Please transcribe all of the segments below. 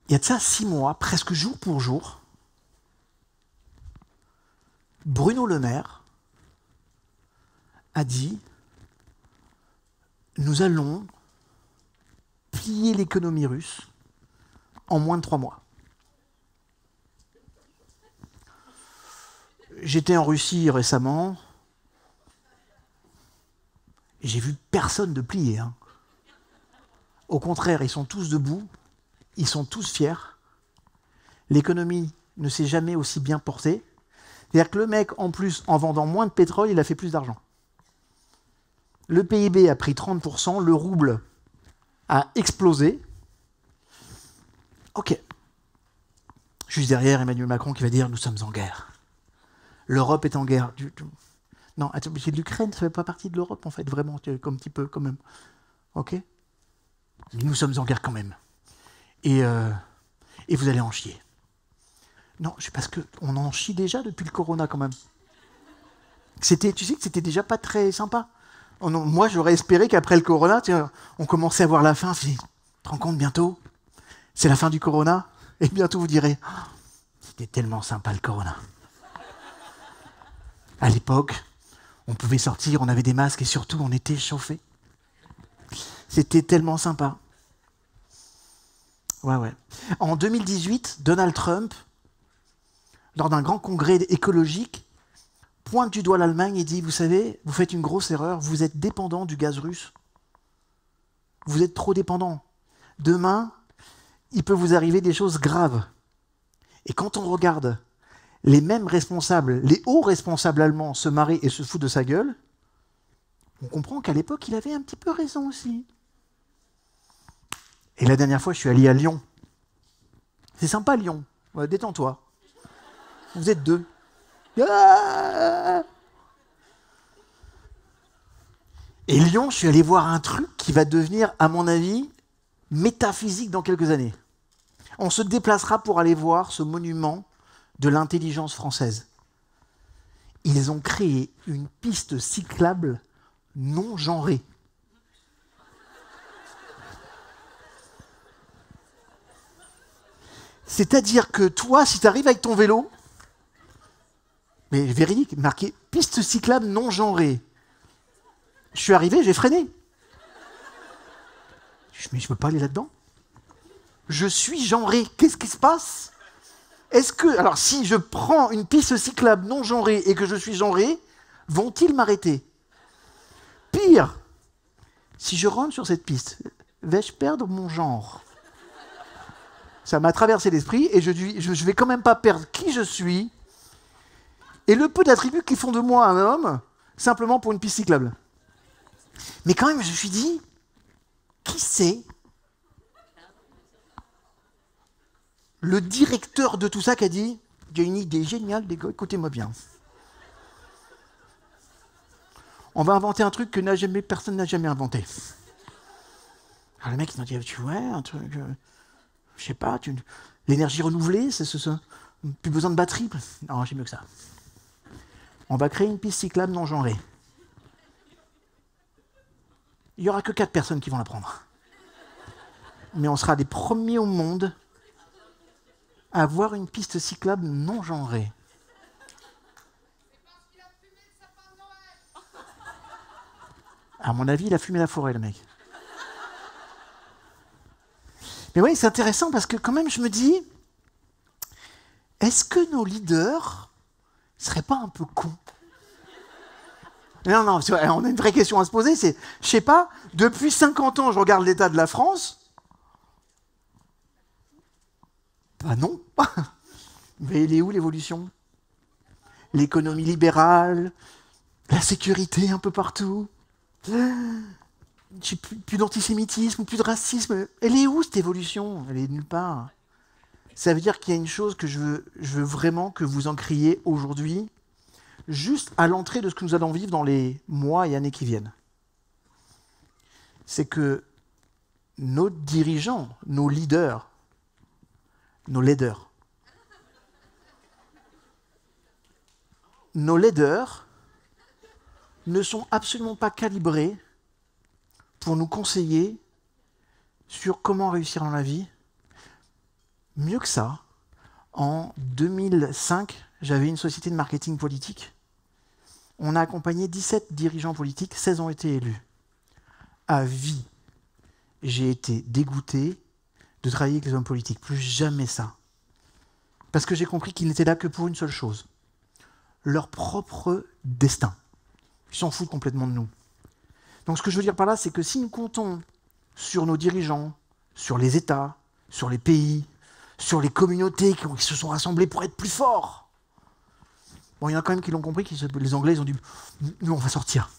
il y a de ça 6 mois, presque jour pour jour, Bruno Le Maire a dit « Nous allons plier l'économie russe en moins de 3 mois ». J'étais en Russie récemment, et j'ai vu personne de plier. Hein. Au contraire, ils sont tous debout, ils sont tous fiers. L'économie ne s'est jamais aussi bien portée. C'est-à-dire que le mec, en plus, en vendant moins de pétrole, il a fait plus d'argent. Le PIB a pris 30%, le rouble a explosé. Ok. Juste derrière, Emmanuel Macron qui va dire « Nous sommes en guerre ». L'Europe est en guerre. Non, c'est l'Ukraine, ça ne fait pas partie de l'Europe, en fait, vraiment, comme un petit peu, quand même. Ok ? Nous sommes en guerre quand même. Et vous allez en chier. Non, c'est parce qu'on en chie déjà depuis le corona, quand même. Tu sais que c'était déjà pas très sympa. Moi, j'aurais espéré qu'après le corona, on commençait à voir la fin. Tu te rends compte, bientôt, c'est la fin du corona. Et bientôt, vous direz, oh, c'était tellement sympa le corona. À l'époque, on pouvait sortir, on avait des masques et surtout, on était chauffés. C'était tellement sympa. Ouais. En 2018, Donald Trump, lors d'un grand congrès écologique, pointe du doigt l'Allemagne et dit « Vous savez, vous faites une grosse erreur, vous êtes dépendant du gaz russe. Vous êtes trop dépendant. Demain, il peut vous arriver des choses graves. » Et quand on regarde les mêmes responsables, les hauts responsables allemands se marrer et se foutent de sa gueule, on comprend qu'à l'époque, il avait un petit peu raison aussi. Et la dernière fois, je suis allé à Lyon. C'est sympa, Lyon. Ouais, détends-toi. Vous êtes 2. Ah, et Lyon, je suis allé voir un truc qui va devenir, à mon avis, métaphysique dans quelques années. On se déplacera pour aller voir ce monument de l'intelligence française. Ils ont créé une piste cyclable non genrée. C'est-à-dire que toi, si tu arrives avec ton vélo, mais véridique, marqué piste cyclable non genrée. Je suis arrivé, j'ai freiné. Mais je ne peux pas aller là-dedans. Je suis genré. Qu'est-ce qui se passe ? Est-ce que, alors si je prends une piste cyclable non genrée et que je suis genré, vont-ils m'arrêter ? Pire, si je rentre sur cette piste, vais-je perdre mon genre ? Ça m'a traversé l'esprit et je ne vais quand même pas perdre qui je suis et le peu d'attributs qui font de moi un homme, simplement pour une piste cyclable. Mais quand même, je me suis dit, qui c'est le directeur de tout ça qui a dit « Il y a une idée géniale, les gars, écoutez-moi bien. On va inventer un truc que personne n'a jamais inventé. » Alors le mec, il m'a dit « Tu vois, un truc, je sais pas, l'énergie renouvelée, c'est ça. Plus besoin de batterie. » Non, j'ai mieux que ça. On va créer une piste cyclable non genrée. Il n'y aura que 4 personnes qui vont la prendre. Mais on sera les premiers au monde à avoir une piste cyclable non genrée. À mon avis, il a fumé la forêt, le mec. Mais oui, c'est intéressant parce que quand même, je me dis, est-ce que nos leaders ne seraient pas un peu cons ? Non, on a une vraie question à se poser, c'est, je sais pas, depuis 50 ans, je regarde l'état de la France. Bah non. Mais elle est où l'évolution ? L'économie libérale, la sécurité un peu partout. J'ai plus d'antisémitisme, plus de racisme. Elle est où cette évolution ? Elle est nulle part. Ça veut dire qu'il y a une chose que je veux vraiment que vous en criez aujourd'hui, juste à l'entrée de ce que nous allons vivre dans les mois et années qui viennent. C'est que nos dirigeants, nos leaders ne sont absolument pas calibrés pour nous conseiller sur comment réussir dans la vie, Mieux que ça, en 2005, j'avais une société de marketing politique. On a accompagné 17 dirigeants politiques, 16 ont été élus. À vie, j'ai été dégoûté de travailler avec les hommes politiques. Plus jamais ça. Parce que j'ai compris qu'ils n'étaient là que pour une seule chose. Leur propre destin. Ils s'en foutent complètement de nous. Donc ce que je veux dire par là, c'est que si nous comptons sur nos dirigeants, sur les États, sur les pays, sur les communautés qui se sont rassemblées pour être plus forts, bon, il y en a quand même qui l'ont compris, les Anglais, ils ont dit « nous, on va sortir ».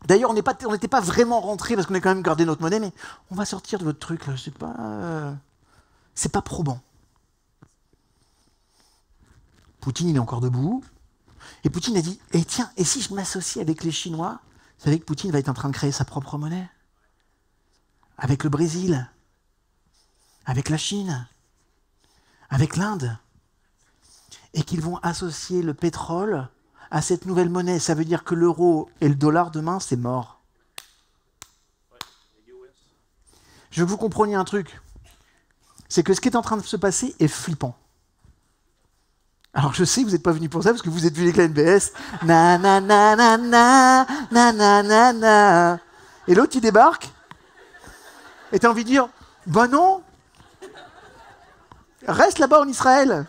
D'ailleurs, on n'était pas vraiment rentrés, parce qu'on a quand même gardé notre monnaie, mais on va sortir de votre truc, là, c'est pas probant. Poutine, il est encore debout, et Poutine a dit « eh tiens, et si je m'associe avec les Chinois ?» Vous savez que Poutine va être en train de créer sa propre monnaie. Avec le Brésil, avec la Chine, avec l'Inde. Et qu'ils vont associer le pétrole à cette nouvelle monnaie. Ça veut dire que l'euro et le dollar, demain, c'est mort. Je veux que vous compreniez un truc. C'est que ce qui est en train de se passer est flippant. Alors je sais que vous n'êtes pas venus pour ça, parce que vous êtes venus avec la NBS. Na na na na na na na na na. Et l'autre, il débarque. Et t'as envie de dire, bah non, reste là-bas en Israël.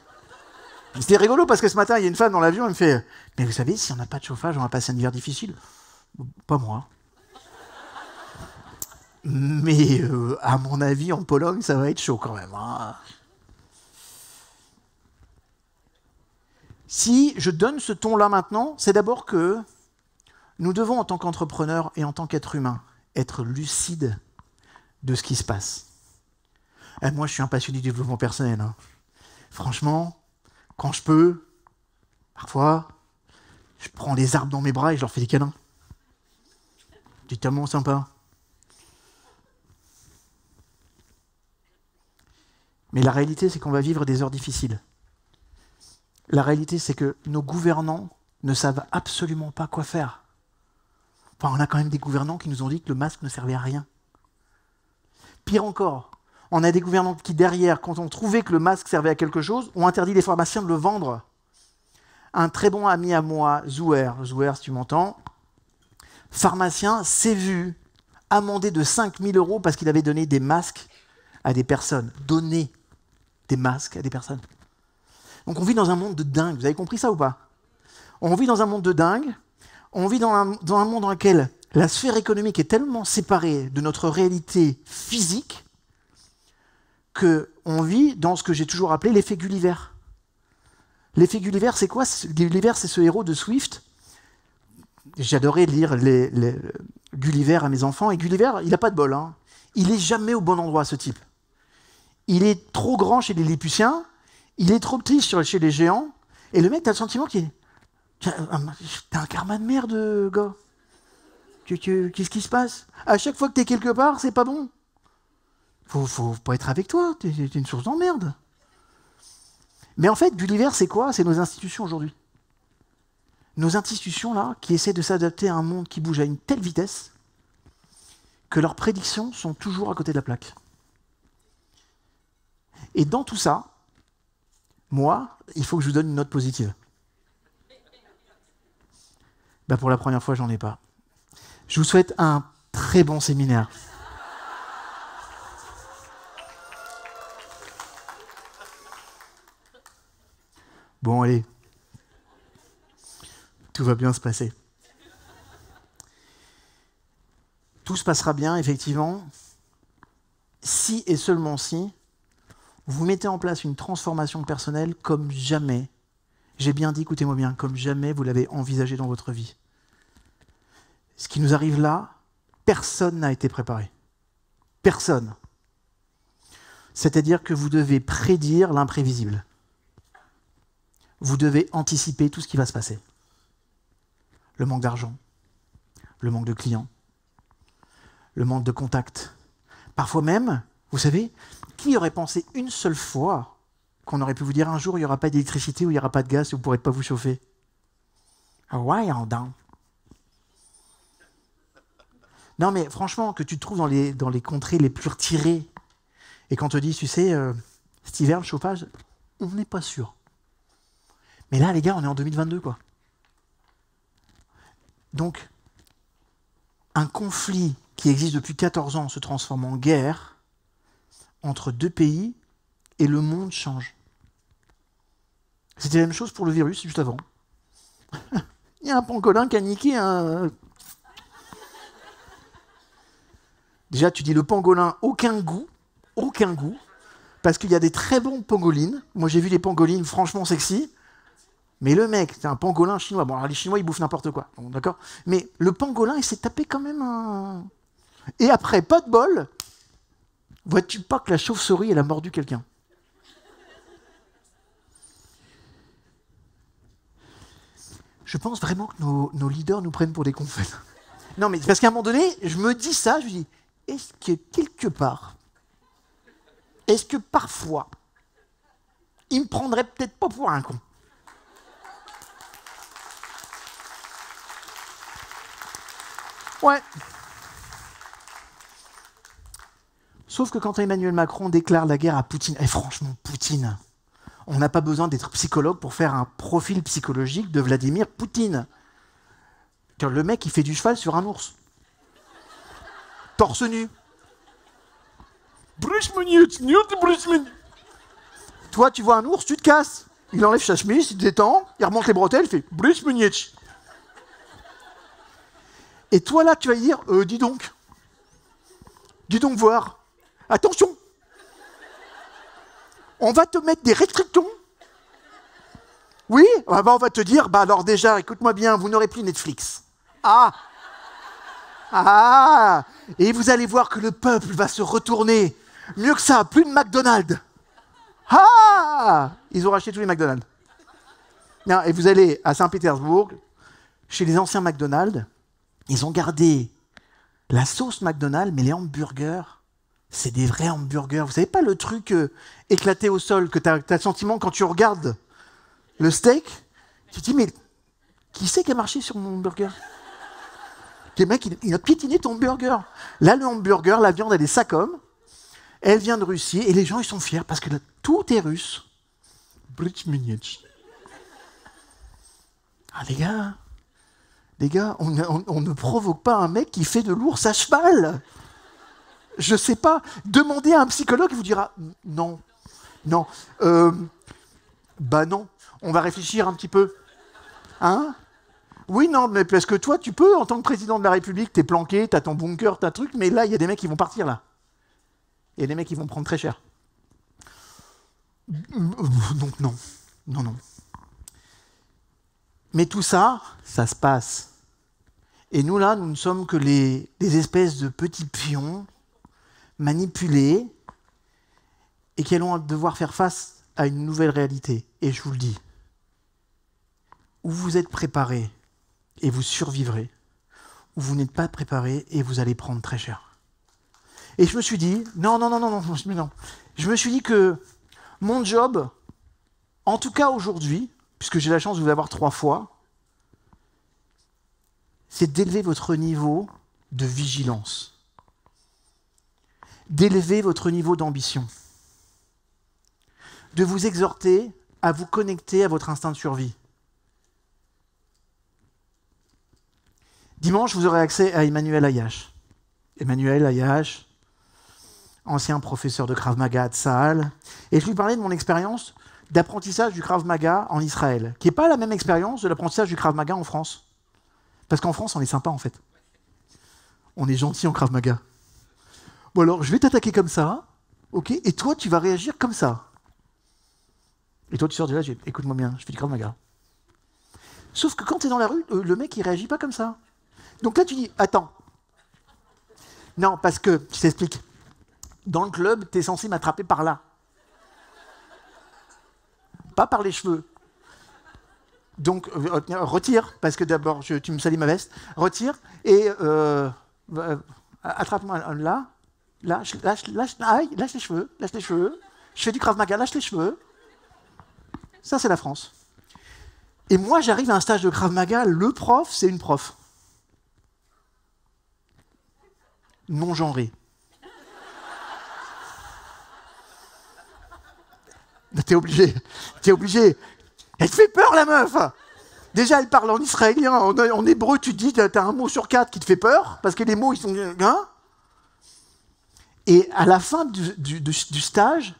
C'était rigolo parce que ce matin, il y a une femme dans l'avion, elle me fait, mais vous savez, si on n'a pas de chauffage, on va passer un hiver difficile. Pas moi. Mais à mon avis, en Pologne, ça va être chaud quand même. Hein. Si je donne ce ton-là maintenant, c'est d'abord que nous devons, en tant qu'entrepreneurs et en tant qu'êtres humains, être lucides de ce qui se passe. Et moi, je suis un passionné du développement personnel. Hein. Franchement, quand je peux, parfois, je prends les arbres dans mes bras et je leur fais des câlins. C'est tellement sympa. Mais la réalité, c'est qu'on va vivre des heures difficiles. La réalité, c'est que nos gouvernants ne savent absolument pas quoi faire. Enfin, on a quand même des gouvernants qui nous ont dit que le masque ne servait à rien. Pire encore, on a des gouvernants qui, derrière, quand on trouvait que le masque servait à quelque chose, ont interdit les pharmaciens de le vendre. Un très bon ami à moi, Zouer, si tu m'entends, pharmacien, s'est vu amendé de 5 000 € parce qu'il avait donné des masques à des personnes. Donné des masques à des personnes. Donc on vit dans un monde de dingue, vous avez compris ça ou pas? On vit dans un monde de dingue, on vit dans un monde dans lequel la sphère économique est tellement séparée de notre réalité physique qu'on vit dans ce que j'ai toujours appelé l'effet Gulliver. L'effet Gulliver, c'est quoi? Gulliver, c'est ce héros de Swift. J'adorais lire Gulliver à mes enfants, et Gulliver, il n'a pas de bol. Hein. Il n'est jamais au bon endroit, ce type. Il est trop grand chez les Lilliputiens, il est trop petit chez les géants, et le mec, t'as le sentiment qu'il est... T'as un karma de merde, gars. Qu'est-ce qui se passe? À chaque fois que t'es quelque part, c'est pas bon. Faut pas être avec toi, t'es une source d'emmerde. Mais en fait, Gulliver, c'est quoi? C'est nos institutions aujourd'hui. Nos institutions, là, qui essaient de s'adapter à un monde qui bouge à une telle vitesse que leurs prédictions sont toujours à côté de la plaque. Et dans tout ça, moi, il faut que je vous donne une note positive. Ben pour la première fois, j'en ai pas. Je vous souhaite un très bon séminaire. Bon, allez. Tout va bien se passer. Tout se passera bien, effectivement, si et seulement si vous mettez en place une transformation personnelle comme jamais, j'ai bien dit, écoutez-moi bien, comme jamais vous l'avez envisagé dans votre vie. Ce qui nous arrive là, personne n'a été préparé. Personne. C'est-à-dire que vous devez prédire l'imprévisible. Vous devez anticiper tout ce qui va se passer. Le manque d'argent, le manque de clients, le manque de contacts. Parfois même, vous savez, qui aurait pensé une seule fois qu'on aurait pu vous dire un jour il n'y aura pas d'électricité ou il n'y aura pas de gaz et vous ne pourrez pas vous chauffer? Ouais, en down. Non mais franchement, que tu te trouves dans les contrées les plus retirées Et quand on te dit, tu sais, cet hiver, le chauffage, on n'est pas sûr. Mais là, les gars, on est en 2022, quoi. Donc, un conflit qui existe depuis 14 ans se transforme en guerre entre deux pays et le monde change. C'était la même chose pour le virus juste avant. Il y a un pangolin qui a niqué un... Déjà, tu dis le pangolin, aucun goût, parce qu'il y a des très bons pangolines. Moi, j'ai vu des pangolines franchement sexy. Mais le mec, c'est un pangolin chinois. Bon, alors les Chinois, ils bouffent n'importe quoi, bon, d'accord. Mais le pangolin, il s'est tapé quand même un... Et après, pas de bol, vois-tu pas que la chauve-souris, elle a mordu quelqu'un? Je pense vraiment que nos leaders nous prennent pour des confètes. Non, mais parce qu'à un moment donné, je me dis ça, je me dis, est-ce que quelque part, est-ce que parfois, ils me prendraient peut-être pas pour un con? Ouais. Sauf que quand Emmanuel Macron déclare la guerre à Poutine, et franchement, Poutine, on n'a pas besoin d'être psychologue pour faire un profil psychologique de Vladimir Poutine. Le mec, il fait du cheval sur un ours. Torse nu. Toi, tu vois un ours, tu te casses. Il enlève sa chemise, il te détend, il remonte les bretelles, il fait Bruce Munich. Et toi, là, tu vas lui dire, dis donc voir. Attention, on va te mettre des restrictions. Oui, on va te dire, bah alors déjà, écoute-moi bien, vous n'aurez plus Netflix. Et vous allez voir que le peuple va se retourner. Mieux que ça, plus de McDonald's. Ils ont racheté tous les McDonald's. Non, et vous allez à Saint-Pétersbourg, chez les anciens McDonald's, ils ont gardé la sauce McDonald's, mais les hamburgers, c'est des vrais hamburgers. Vous savez pas le truc éclaté au sol que tu as le sentiment quand tu regardes le steak, tu te dis, mais qui c'est qui a marché sur mon burger? Le mec, il a piétiné ton burger. Là, le hamburger, la viande, elle est SACOM. Elle vient de Russie et les gens, ils sont fiers parce que là, tout est russe. Les gars, on ne provoque pas un mec qui fait de l'ours à cheval. Je sais pas. Demandez à un psychologue, il vous dira non. Non. Bah non. On va réfléchir un petit peu. Hein? Oui, non, mais parce que toi, tu peux, en tant que président de la République, t'es planqué, t'as ton bunker, t'as truc, mais là, il y a des mecs qui vont partir, là. Il y a des mecs qui vont prendre très cher. Donc non. Non. Mais tout ça, ça se passe. Et nous, là, nous ne sommes que des espèces de petits pions manipulés et qui allons devoir faire face à une nouvelle réalité. Et je vous le dis, ou vous êtes préparés et vous survivrez, ou vous n'êtes pas préparés et vous allez prendre très cher. Et je me suis dit, non. Je me suis dit que mon job, en tout cas aujourd'hui, puisque j'ai la chance de vous avoir 3 fois, c'est d'élever votre niveau de vigilance, d'élever votre niveau d'ambition, de vous exhorter à vous connecter à votre instinct de survie. Dimanche, vous aurez accès à Emmanuel Ayash. Emmanuel Ayash, ancien professeur de Krav Maga à Tsahal, et je lui parlais de mon expérience d'apprentissage du Krav Maga en Israël, qui n'est pas la même expérience de l'apprentissage du Krav Maga en France. Parce qu'en France, on est sympa, en fait. On est gentil en Krav Maga. Bon alors, je vais t'attaquer comme ça, ok, et toi, tu vas réagir comme ça. Et toi, tu sors de là, écoute-moi bien, je fais du Krav Maga. Sauf que quand tu es dans la rue, le mec, il réagit pas comme ça. Donc là, tu dis, attends. Non, parce que, je t'explique, dans le club, tu es censé m'attraper par là. Pas par les cheveux. Donc, retire, parce que d'abord, tu me salis ma veste, retire, et attrape-moi là, lâche les cheveux, je fais du Krav Maga, lâche les cheveux. Ça, c'est la France. Et moi, j'arrive à un stage de Krav Maga, le prof, c'est une prof. Non genrée. T'es obligé. T'es obligé. Elle te fait peur, la meuf. Déjà, elle parle en israélien. En hébreu, tu te dis, t'as un mot sur 4 qui te fait peur, parce que les mots, ils sont... Hein. Et à la fin du stage,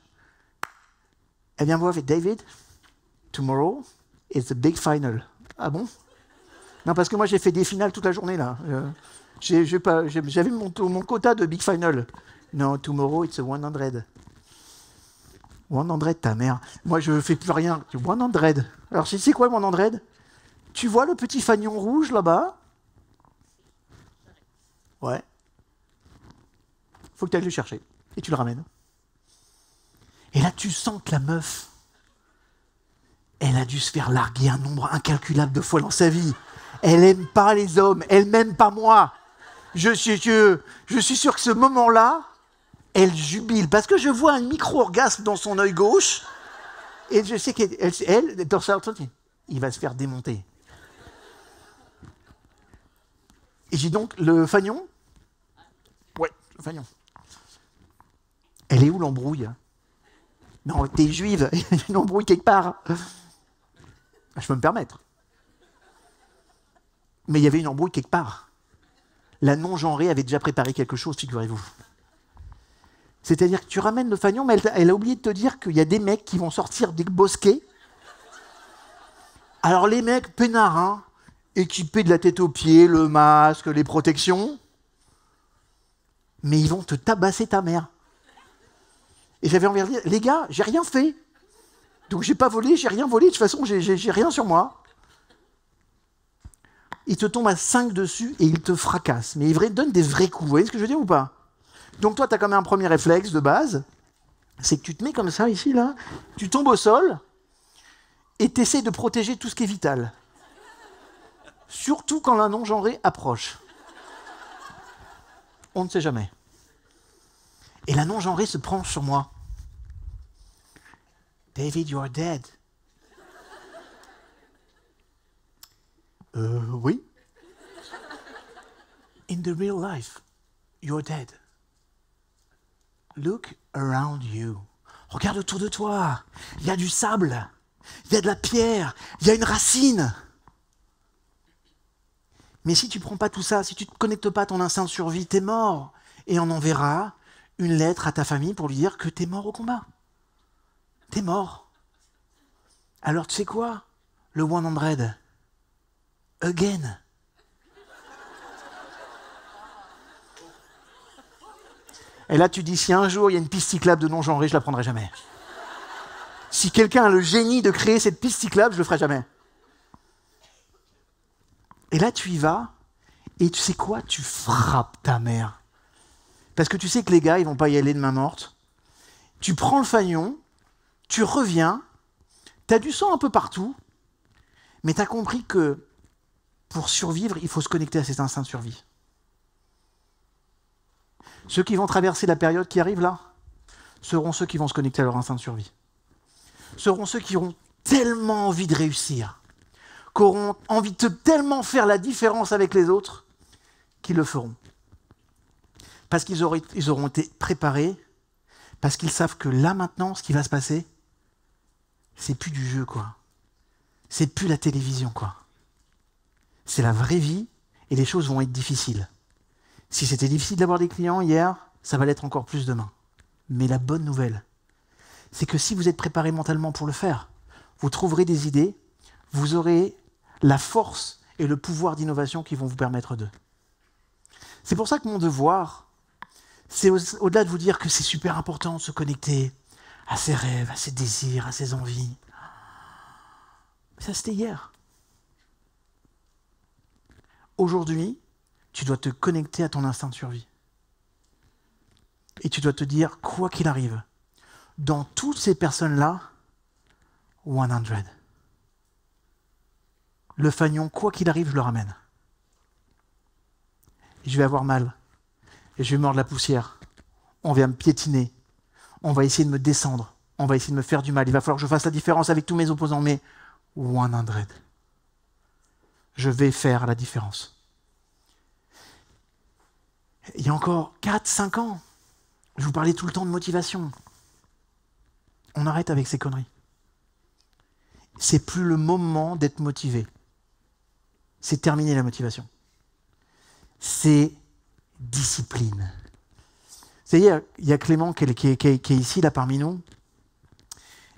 elle vient me voir avec David. Tomorrow is the big final. Ah bon? Non, parce que moi, j'ai fait des finales toute la journée, là. J'avais mon quota de big final. Non, tomorrow, it's a 100. 100, ta mère. Moi, je fais plus rien. 100. Alors, c'est quoi 100? Tu vois le petit fanion rouge, là-bas? Ouais. Faut que tu ailles le chercher. Et tu le ramènes. Et là, tu sens que la meuf, elle a dû se faire larguer un nombre incalculable de fois dans sa vie. Elle n'aime pas les hommes. Elle m'aime pas moi. Je suis sûr que ce moment-là, elle jubile. Parce que je vois un micro-orgasme dans son œil gauche. Et je sais qu'elle, dans sa tête, il va se faire démonter. Et j'ai donc le fanion. Ouais, le fanion. Elle est où l'embrouille? Non, t'es juive, il y a une embrouille quelque part. Je peux me permettre. Mais il y avait une embrouille quelque part. La non-genrée avait déjà préparé quelque chose, figurez-vous. C'est-à-dire que tu ramènes le fanion, mais elle a oublié de te dire qu'il y a des mecs qui vont sortir des bosquets. Alors les mecs, peinards, hein, équipés de la tête aux pieds, le masque, les protections, mais ils vont te tabasser ta mère. Et j'avais envie de dire, les gars, j'ai rien fait. Donc j'ai pas volé, j'ai rien volé, de toute façon, j'ai rien sur moi. Il te tombe à 5 dessus et il te fracasse. Mais il donne des vrais coups, vous voyez ce que je veux dire ou pas? Donc toi, tu as quand même un premier réflexe de base, c'est que tu te mets comme ça, ici, là, tu tombes au sol et tu essaies de protéger tout ce qui est vital. Surtout quand la non-genrée approche. On ne sait jamais. Et la non-genrée se prend sur moi. David, you are dead. Oui. In the real life, you're dead. Look around you. Regarde autour de toi. Il y a du sable. Il y a de la pierre. Il y a une racine. Mais si tu ne prends pas tout ça, si tu ne te connectes pas à ton instinct de survie, t'es mort. Et on enverra une lettre à ta famille pour lui dire que t'es mort au combat. T'es mort. Alors tu sais quoi? Le 100. Again. Et là tu dis, si un jour il y a une piste cyclable de non-genrée, je la prendrai jamais. Si quelqu'un a le génie de créer cette piste cyclable, je le ferai jamais. Et là tu y vas, et tu sais quoi? Tu frappes ta mère. Parce que tu sais que les gars, ils vont pas y aller de main morte. Tu prends le fanion, tu reviens, tu as du sang un peu partout, mais tu as compris que pour survivre, il faut se connecter à cet instinct de survie. Ceux qui vont traverser la période qui arrive là, seront ceux qui vont se connecter à leur instinct de survie. Seront ceux qui auront tellement envie de réussir, qui auront envie de tellement faire la différence avec les autres, qu'ils le feront. Parce qu'ils auront été préparés, parce qu'ils savent que là maintenant, ce qui va se passer, c'est plus du jeu, quoi. C'est plus la télévision, quoi. C'est la vraie vie et les choses vont être difficiles. Si c'était difficile d'avoir des clients hier, ça va l'être encore plus demain. Mais la bonne nouvelle, c'est que si vous êtes préparé mentalement pour le faire, vous trouverez des idées, vous aurez la force et le pouvoir d'innovation qui vont vous permettre d'eux. C'est pour ça que mon devoir, c'est au-delà de vous dire que c'est super important de se connecter à ses rêves, à ses désirs, à ses envies. Ça, c'était hier. Aujourd'hui, tu dois te connecter à ton instinct de survie. Et tu dois te dire, quoi qu'il arrive, dans toutes ces personnes-là, 100. Le fanion, quoi qu'il arrive, je le ramène. Et je vais avoir mal. Et je vais mordre la poussière. On va me piétiner. On va essayer de me descendre. On va essayer de me faire du mal. Il va falloir que je fasse la différence avec tous mes opposants. Mais 100. Je vais faire la différence. Il y a encore 4-5 ans, je vous parlais tout le temps de motivation. On on arrête avec ces conneries. C'est plus le moment d'être motivé. C'est terminé la motivation. C'est discipline. Vous savez, il y a Clément qui est ici, là, parmi nous.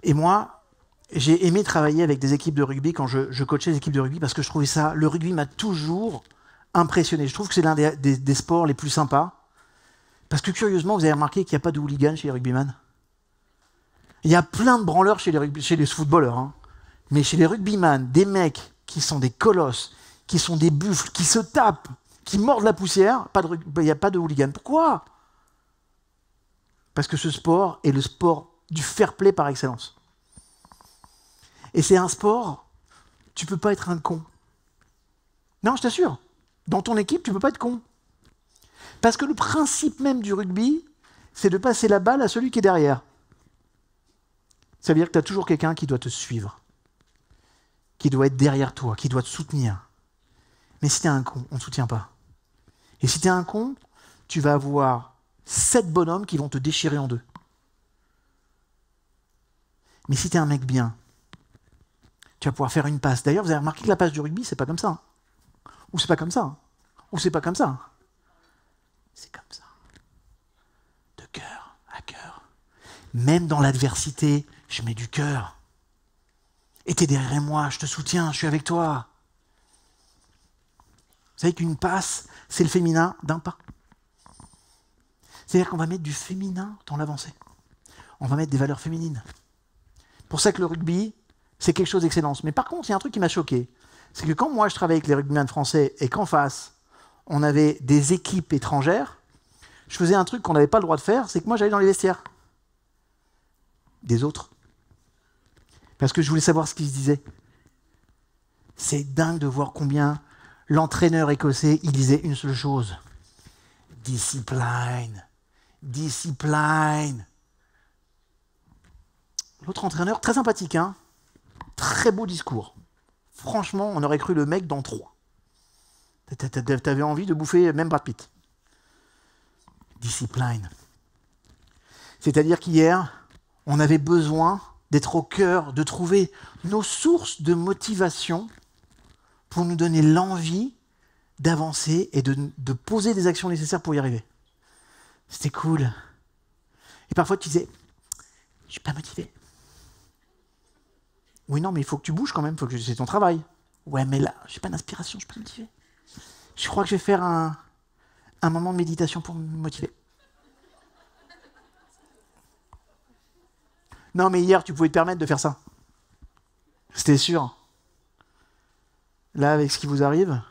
Et moi, j'ai aimé travailler avec des équipes de rugby quand je coachais les équipes de rugby parce que je trouvais ça, le rugby m'a toujours impressionné. Je trouve que c'est l'un des sports les plus sympas. Parce que curieusement, vous avez remarqué qu'il n'y a pas de hooligans chez les rugbyman. Il y a plein de branleurs chez les footballeurs. Hein. Mais chez les rugbyman, des mecs qui sont des colosses, qui sont des buffles, qui se tapent, qui mordent la poussière, il n'y a pas de hooligans. Pourquoi ? Parce que ce sport est le sport du fair play par excellence. Et c'est un sport, tu ne peux pas être un con. Non, je t'assure. Dans ton équipe, tu ne peux pas être con. Parce que le principe même du rugby, c'est de passer la balle à celui qui est derrière. Ça veut dire que tu as toujours quelqu'un qui doit te suivre, qui doit être derrière toi, qui doit te soutenir. Mais si tu es un con, on ne te soutient pas. Et si tu es un con, tu vas avoir 7 bonhommes qui vont te déchirer en deux. Mais si tu es un mec bien, tu vas pouvoir faire une passe. D'ailleurs, vous avez remarqué que la passe du rugby, c'est pas comme ça. Hein. Ou c'est pas comme ça. Hein. Ou c'est pas comme ça. Hein. C'est comme ça. De cœur à cœur. Même dans l'adversité, je mets du cœur. Et t'es derrière moi, je te soutiens, je suis avec toi. Vous savez qu'une passe, c'est le féminin d'un pas. C'est-à-dire qu'on va mettre du féminin dans l'avancée. On va mettre des valeurs féminines. Pour ça que le rugby, c'est quelque chose d'excellence. Mais par contre, il y a un truc qui m'a choqué. C'est que quand moi, je travaillais avec les rugbyman français et qu'en face, on avait des équipes étrangères, je faisais un truc qu'on n'avait pas le droit de faire, c'est que moi, j'allais dans les vestiaires. Des autres. Parce que je voulais savoir ce qu'ils se disaient. C'est dingue de voir combien l'entraîneur écossais, il disait une seule chose. Discipline. Discipline. L'autre entraîneur, très sympathique, hein, très beau discours. Franchement, on aurait cru le mec dans 3. T'avais envie de bouffer même Brad Pitt. Discipline. C'est-à-dire qu'hier, on avait besoin d'être au cœur, de trouver nos sources de motivation pour nous donner l'envie d'avancer et de poser des actions nécessaires pour y arriver. C'était cool. Et parfois, tu disais, je suis pas motivé. Oui, non, mais il faut que tu bouges quand même, c'est ton travail. Ouais, mais là, j'ai pas d'inspiration, je suis pas motivé. Je crois que je vais faire un moment de méditation pour me motiver. Non, mais hier, tu pouvais te permettre de faire ça. C'était sûr. Là, avec ce qui vous arrive,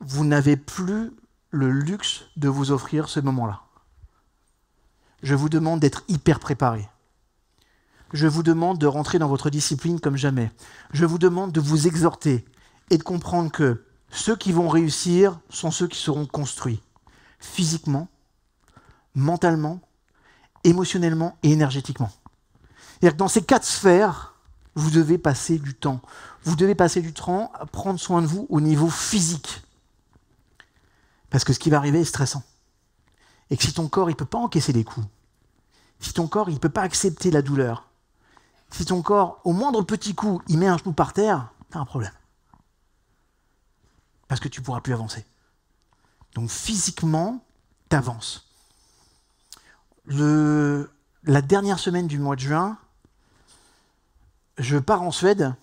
vous n'avez plus le luxe de vous offrir ce moment-là. Je vous demande d'être hyper préparé. Je vous demande de rentrer dans votre discipline comme jamais. Je vous demande de vous exhorter et de comprendre que ceux qui vont réussir sont ceux qui seront construits physiquement, mentalement, émotionnellement et énergétiquement. C'est-à-dire que dans ces 4 sphères, vous devez passer du temps. Vous devez passer du temps à prendre soin de vous au niveau physique. Parce que ce qui va arriver est stressant. Et que si ton corps ne peut pas encaisser les coups, si ton corps ne peut pas accepter la douleur, si ton corps, au moindre petit coup, il met un genou par terre, tu as un problème. Parce que tu ne pourras plus avancer. Donc physiquement, tu avances. La dernière semaine du mois de juin, je pars en Suède.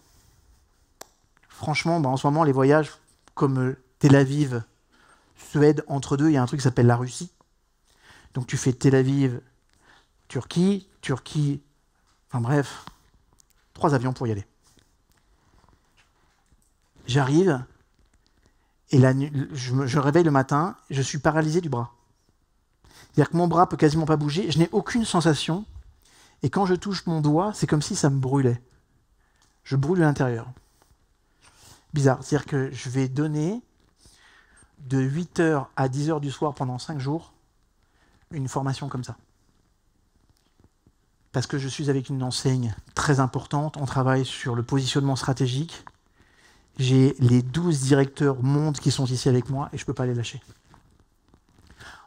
Franchement, en ce moment, les voyages comme Tel Aviv, Suède, entre deux, il y a un truc qui s'appelle la Russie. Donc tu fais Tel Aviv, Turquie, enfin bref, 3 avions pour y aller. J'arrive, et je réveille le matin, je suis paralysé du bras. C'est-à-dire que mon bras peut quasiment pas bouger, je n'ai aucune sensation, et quand je touche mon doigt, c'est comme si ça me brûlait. Je brûle à l'intérieur. Bizarre, c'est-à-dire que je vais donner de 8h à 10h du soir pendant 5 jours une formation comme ça. Parce que je suis avec une enseigne très importante, on travaille sur le positionnement stratégique. J'ai les 12 directeurs monde qui sont ici avec moi et je ne peux pas les lâcher.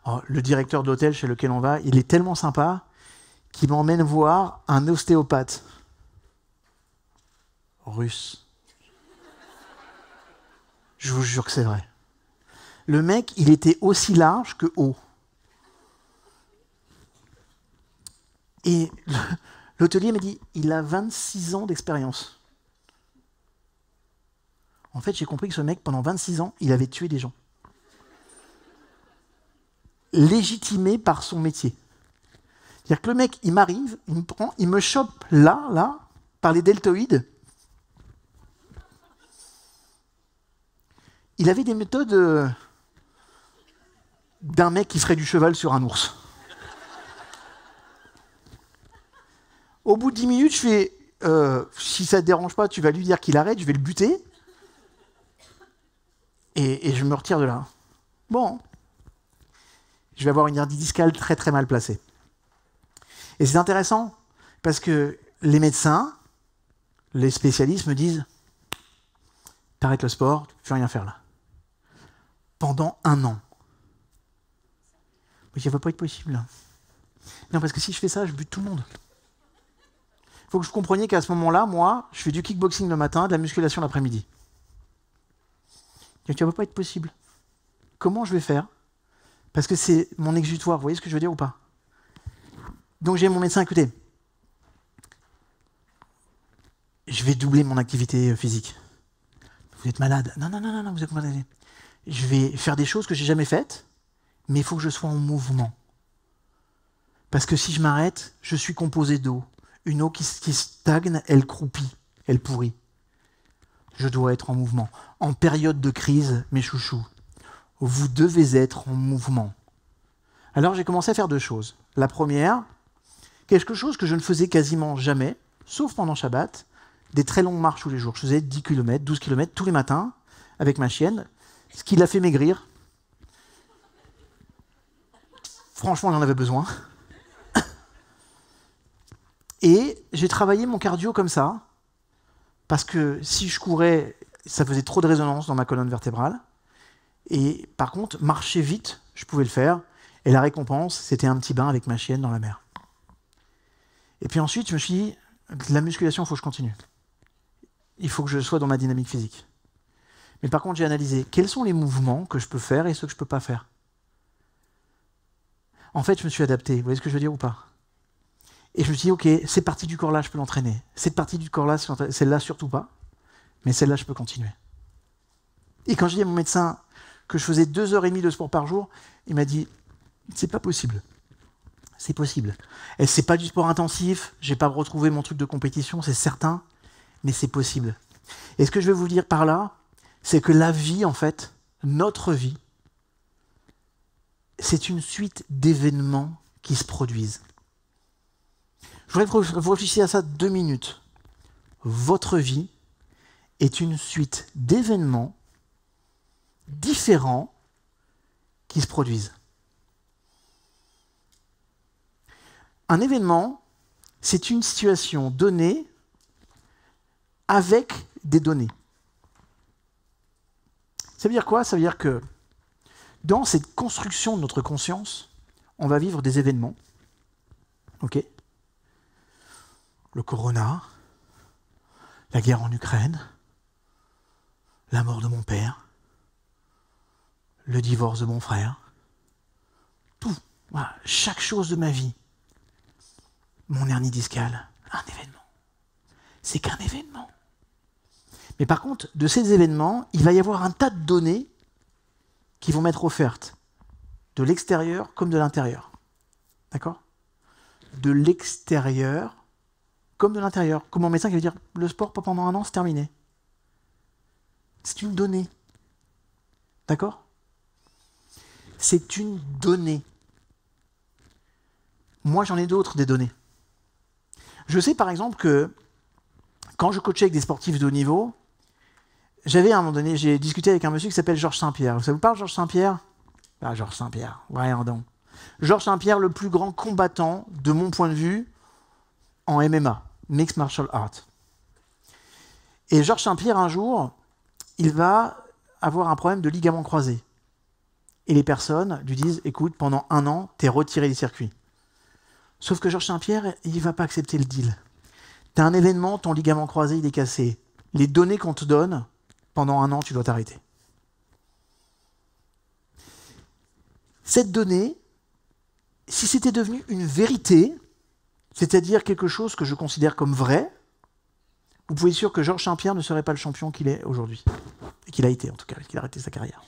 Alors, le directeur d'hôtel chez lequel on va, il est tellement sympa qui m'emmène voir un ostéopathe russe. Je vous jure que c'est vrai. Le mec, il était aussi large que haut. Et l'hôtelier m'a dit, il a 26 ans d'expérience. En fait, j'ai compris que ce mec, pendant 26 ans, il avait tué des gens. Légitimé par son métier. C'est-à-dire que le mec, il m'arrive, il me prend, il me chope là, par les deltoïdes. Il avait des méthodes d'un mec qui ferait du cheval sur un ours. Au bout de 10 minutes, je fais si ça ne te dérange pas, tu vas lui dire qu'il arrête, je vais le buter. Et je me retire de là. Bon. Je vais avoir une hernie discale très très mal placée. Et c'est intéressant, parce que les médecins, les spécialistes me disent t'arrêtes le sport, tu ne peux rien faire là. Pendant 1 an. Mais ça ne va pas être possible. Non, parce que si je fais ça, je bute tout le monde. Il faut que vous compreniez qu'à ce moment-là, moi, je fais du kickboxing le matin, de la musculation l'après-midi. Donc ça ne va pas être possible. Comment je vais faire? Parce que c'est mon exutoire, vous voyez ce que je veux dire ou pas? Donc j'ai mon médecin, écoutez, je vais doubler mon activité physique. Vous êtes malade? Non, vous êtes malade. Je vais faire des choses que j'ai jamais faites, mais il faut que je sois en mouvement. Parce que si je m'arrête, je suis composé d'eau. Une eau qui stagne, elle croupit, elle pourrit. Je dois être en mouvement. En période de crise, mes chouchous, vous devez être en mouvement. Alors j'ai commencé à faire 2 choses. La première, quelque chose que je ne faisais quasiment jamais, sauf pendant Shabbat, des très longues marches tous les jours. Je faisais 10 km, 12 km tous les matins avec ma chienne, ce qui l'a fait maigrir. Franchement, j'en avais besoin. Et j'ai travaillé mon cardio comme ça, parce que si je courais, ça faisait trop de résonance dans ma colonne vertébrale. Et par contre, marcher vite, je pouvais le faire. Et la récompense, c'était un petit bain avec ma chienne dans la mer. Et puis ensuite, je me suis dit, la musculation, il faut que je continue. Il faut que je sois dans ma dynamique physique. Mais par contre, j'ai analysé quels sont les mouvements que je peux faire et ceux que je ne peux pas faire. En fait, je me suis adapté. Vous voyez ce que je veux dire ou pas? Et je me suis dit, ok, cette partie du corps-là, je peux l'entraîner. Cette partie du corps-là, celle-là, surtout pas. Mais celle-là, je peux continuer. Et quand j'ai dit à mon médecin que je faisais 2h30 de sport par jour, il m'a dit, c'est pas possible. C'est possible. Et c'est pas du sport intensif, j'ai pas retrouvé mon truc de compétition, c'est certain, mais c'est possible. Et ce que je vais vous dire par là, c'est que la vie, en fait, notre vie, c'est une suite d'événements qui se produisent. Je voudrais que vous réfléchissiez à ça 2 minutes. Votre vie est une suite d'événements différents qui se produisent. Un événement, c'est une situation donnée avec des données. Ça veut dire quoi? Ça veut dire que dans cette construction de notre conscience, on va vivre des événements. Ok? Le corona, la guerre en Ukraine, la mort de mon père, le divorce de mon frère, tout. Voilà, chaque chose de ma vie. Mon hernie discale, un événement. C'est qu'un événement. Mais par contre, de ces événements, il va y avoir un tas de données qui vont m'être offertes, de l'extérieur comme de l'intérieur. D'accord? De l'extérieur comme de l'intérieur. Comme mon médecin qui va dire, le sport, pas pendant 1 an, c'est terminé. C'est une donnée. D'accord? C'est une donnée. Moi, j'en ai d'autres, des données. Je sais par exemple que quand je coachais avec des sportifs de haut niveau, j'avais à un moment donné, j'ai discuté avec un monsieur qui s'appelle Georges Saint-Pierre. Ça vous parle, Georges Saint-Pierre? Ah, Georges Saint-Pierre, regardons. Georges Saint-Pierre, le plus grand combattant, de mon point de vue, en MMA, Mixed Martial Arts. Et Georges Saint-Pierre, un jour, il va avoir un problème de ligament croisé. Et les personnes lui disent, écoute, pendant 1 an, t'es retiré des circuits. Sauf que Georges Saint-Pierre, il ne va pas accepter le deal. Tu as un événement, ton ligament croisé, il est cassé. Les données qu'on te donne, pendant 1 an, tu dois t'arrêter. Cette donnée, si c'était devenu une vérité, c'est-à-dire quelque chose que je considère comme vrai, vous pouvez être sûr que Georges Saint-Pierre ne serait pas le champion qu'il est aujourd'hui. Et qu'il a été, en tout cas, qu'il a arrêté sa carrière.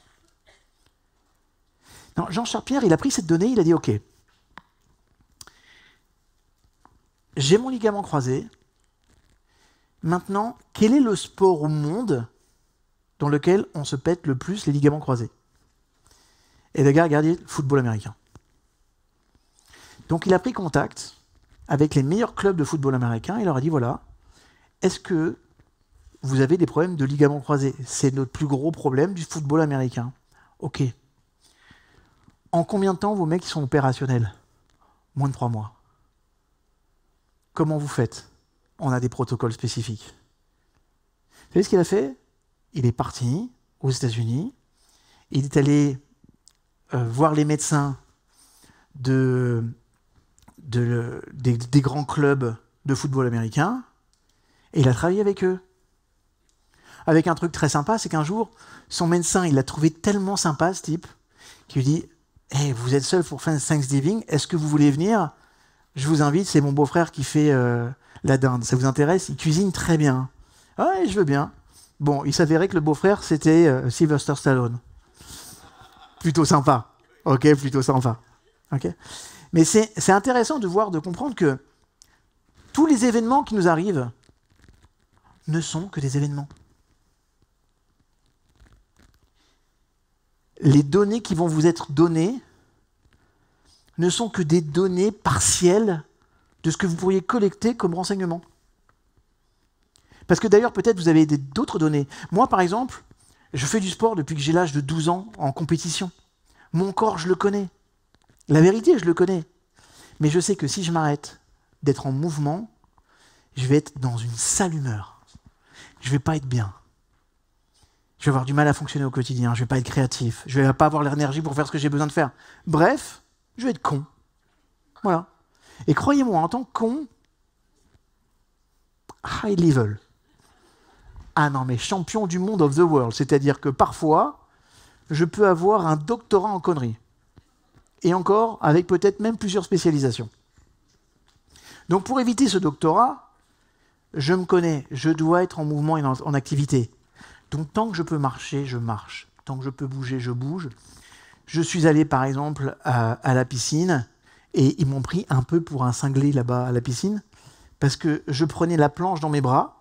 Non, Georges Saint-Pierre, il a pris cette donnée, il a dit « Ok, j'ai mon ligament croisé. Maintenant, quel est le sport au monde dans lequel on se pète le plus les ligaments croisés ?» Et le gars a regardé le football américain. Donc il a pris contact avec les meilleurs clubs de football américain et il leur a dit « Voilà, est-ce que vous avez des problèmes de ligaments croisés ? C'est notre plus gros problème du football américain. » Ok. En combien de temps vos mecs sont opérationnels ? Moins de 3 mois. Comment vous faites ? On a des protocoles spécifiques. Vous savez ce qu'il a fait ? Il est parti aux États-Unis. Il est allé voir les médecins des grands clubs de football américain et il a travaillé avec eux. Avec un truc très sympa, c'est qu'un jour, son médecin, il l'a trouvé tellement sympa, ce type, qu'il lui dit « Hey, vous êtes seul pour faire Thanksgiving, est-ce que vous voulez venir ? Je vous invite, c'est mon beau-frère qui fait la dinde. Ça vous intéresse ? Il cuisine très bien. » « Ah ouais, je veux bien. » Bon, il s'avérait que le beau-frère, c'était Sylvester Stallone. Plutôt sympa. Ok, plutôt sympa. Okay. Mais c'est intéressant de voir, de comprendre que tous les événements qui nous arrivent ne sont que des événements. Les données qui vont vous être données ne sont que des données partielles de ce que vous pourriez collecter comme renseignement. Parce que d'ailleurs, peut-être vous avez d'autres données. Moi, par exemple, je fais du sport depuis que j'ai l'âge de 12 ans en compétition. Mon corps, je le connais. La vérité, je le connais. Mais je sais que si je m'arrête d'être en mouvement, je vais être dans une sale humeur. Je ne vais pas être bien. Je vais avoir du mal à fonctionner au quotidien. Je ne vais pas être créatif. Je ne vais pas avoir l'énergie pour faire ce que j'ai besoin de faire. Bref, je vais être con. Voilà. Et croyez-moi, en tant que con, high level. Ah non, mais champion du monde of the world. C'est-à-dire que parfois, je peux avoir un doctorat en conneries. Et encore, avec peut-être même plusieurs spécialisations. Donc pour éviter ce doctorat, je me connais, je dois être en mouvement et en activité. Donc tant que je peux marcher, je marche. Tant que je peux bouger, je bouge. Je suis allé par exemple à la piscine et ils m'ont pris un peu pour un cinglé là-bas à la piscine parce que je prenais la planche dans mes bras,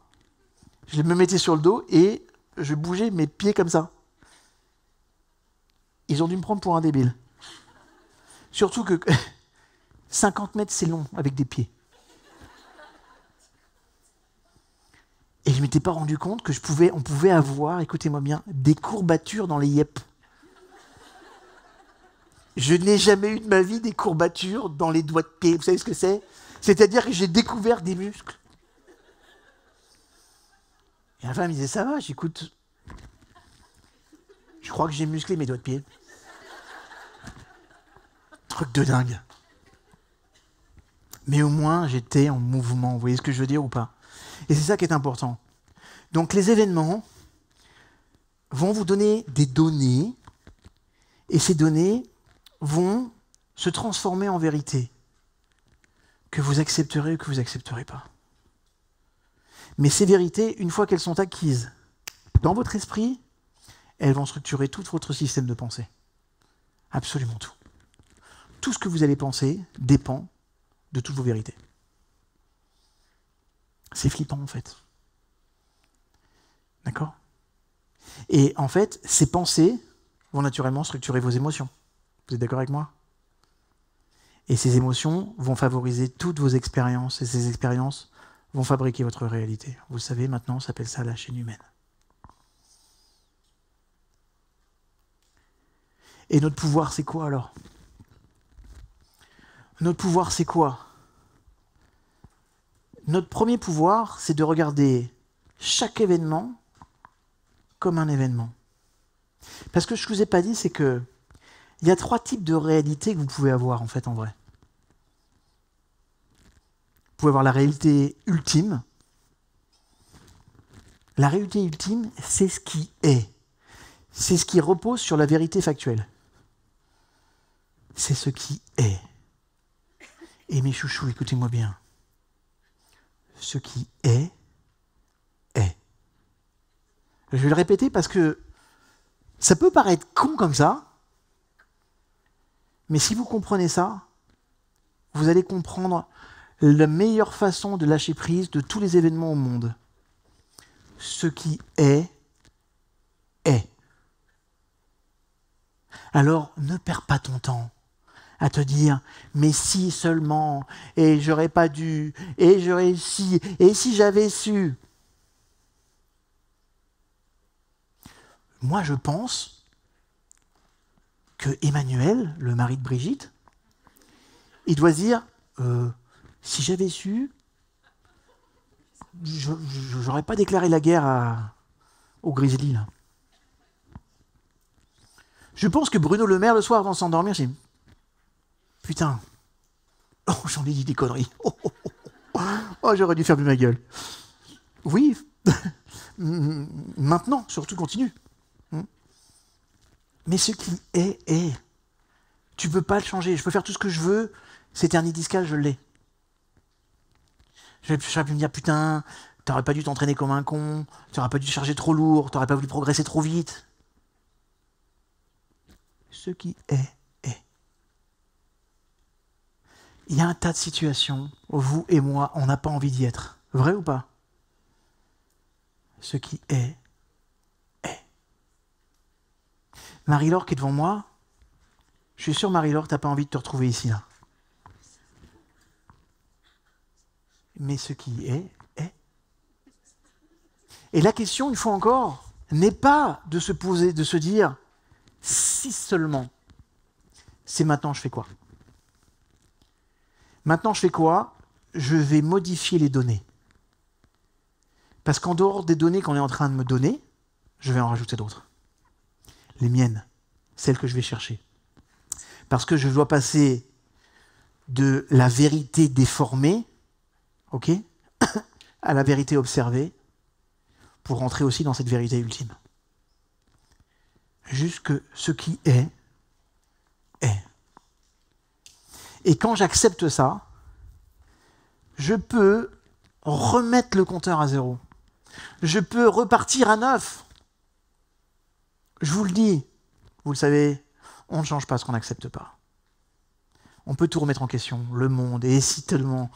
je me mettais sur le dos et je bougeais mes pieds comme ça. Ils ont dû me prendre pour un débile. Surtout que 50 mètres, c'est long avec des pieds. Et je ne m'étais pas rendu compte que on pouvait avoir, écoutez-moi bien, des courbatures dans les yep. Je n'ai jamais eu de ma vie des courbatures dans les doigts de pied. Vous savez ce que c'est ? C'est-à-dire que j'ai découvert des muscles. Et la femme me disait, ça va, j'écoute. Je crois que j'ai musclé mes doigts de pied. Truc de dingue. Mais au moins, j'étais en mouvement. Vous voyez ce que je veux dire ou pas ? Et c'est ça qui est important. Donc les événements vont vous donner des données, et ces données vont se transformer en vérité, que vous accepterez ou que vous n'accepterez pas. Mais ces vérités, une fois qu'elles sont acquises dans votre esprit, elles vont structurer tout votre système de pensée. Absolument tout. Tout ce que vous allez penser dépend de toutes vos vérités. C'est flippant en fait. D'accord ? Et en fait, ces pensées vont naturellement structurer vos émotions. Vous êtes d'accord avec moi ? Et ces émotions vont favoriser toutes vos expériences, et ces expériences vont fabriquer votre réalité. Vous le savez, maintenant, on s'appelle ça la chaîne humaine. Et notre pouvoir, c'est quoi alors ? Notre pouvoir, c'est quoi ? Notre premier pouvoir, c'est de regarder chaque événement comme un événement. Parce que ce que je ne vous ai pas dit, c'est que il y a 3 types de réalités que vous pouvez avoir en fait en vrai. pouvez avoir la réalité ultime. La réalité ultime, c'est ce qui est. C'est ce qui repose sur la vérité factuelle. C'est ce qui est. Et mes chouchous, écoutez-moi bien. Ce qui est, est. Je vais le répéter parce que ça peut paraître con comme ça, mais si vous comprenez ça, vous allez comprendre la meilleure façon de lâcher prise de tous les événements au monde. Ce qui est, est. Alors, ne perds pas ton temps à te dire « mais si seulement, et j'aurais pas dû, et j'aurais si, et si j'avais su ». Moi, je pense que Emmanuel, le mari de Brigitte, il doit se dire si j'avais su, je n'aurais pas déclaré la guerre au Grizzly. Là. Je pense que Bruno Le Maire, le soir, avant de s'endormir, j'ai dit putain, oh, j'en ai dit des conneries. Oh, j'aurais dû faire de ma gueule. Oui, maintenant, surtout continue. Mais ce qui est, est. Tu ne peux pas le changer. Je peux faire tout ce que je veux. Cet hernie discale, je l'ai. J'aurais pu me dire, putain, t'aurais pas dû t'entraîner comme un con, t'aurais pas dû charger trop lourd, t'aurais pas voulu progresser trop vite. Ce qui est, est. Il y a un tas de situations où vous et moi, on n'a pas envie d'y être. Vrai ou pas? Ce qui est, est. Marie-Laure qui est devant moi, je suis sûr, Marie-Laure, t'as pas envie de te retrouver ici, là. Mais ce qui est, est. Et la question, une fois encore, n'est pas de se poser, de se dire, si seulement, c'est maintenant je fais quoi? Maintenant je fais quoi? Je vais modifier les données. Parce qu'en dehors des données qu'on est en train de me donner, je vais en rajouter d'autres. Les miennes, celles que je vais chercher. Parce que je dois passer de la vérité déformée, ok, à la vérité observée, pour rentrer aussi dans cette vérité ultime. Juste que ce qui est, est. Et quand j'accepte ça, je peux remettre le compteur à zéro. Je peux repartir à 9. Je vous le dis, vous le savez, on ne change pas ce qu'on n'accepte pas. On peut tout remettre en question, le monde, et si tellement...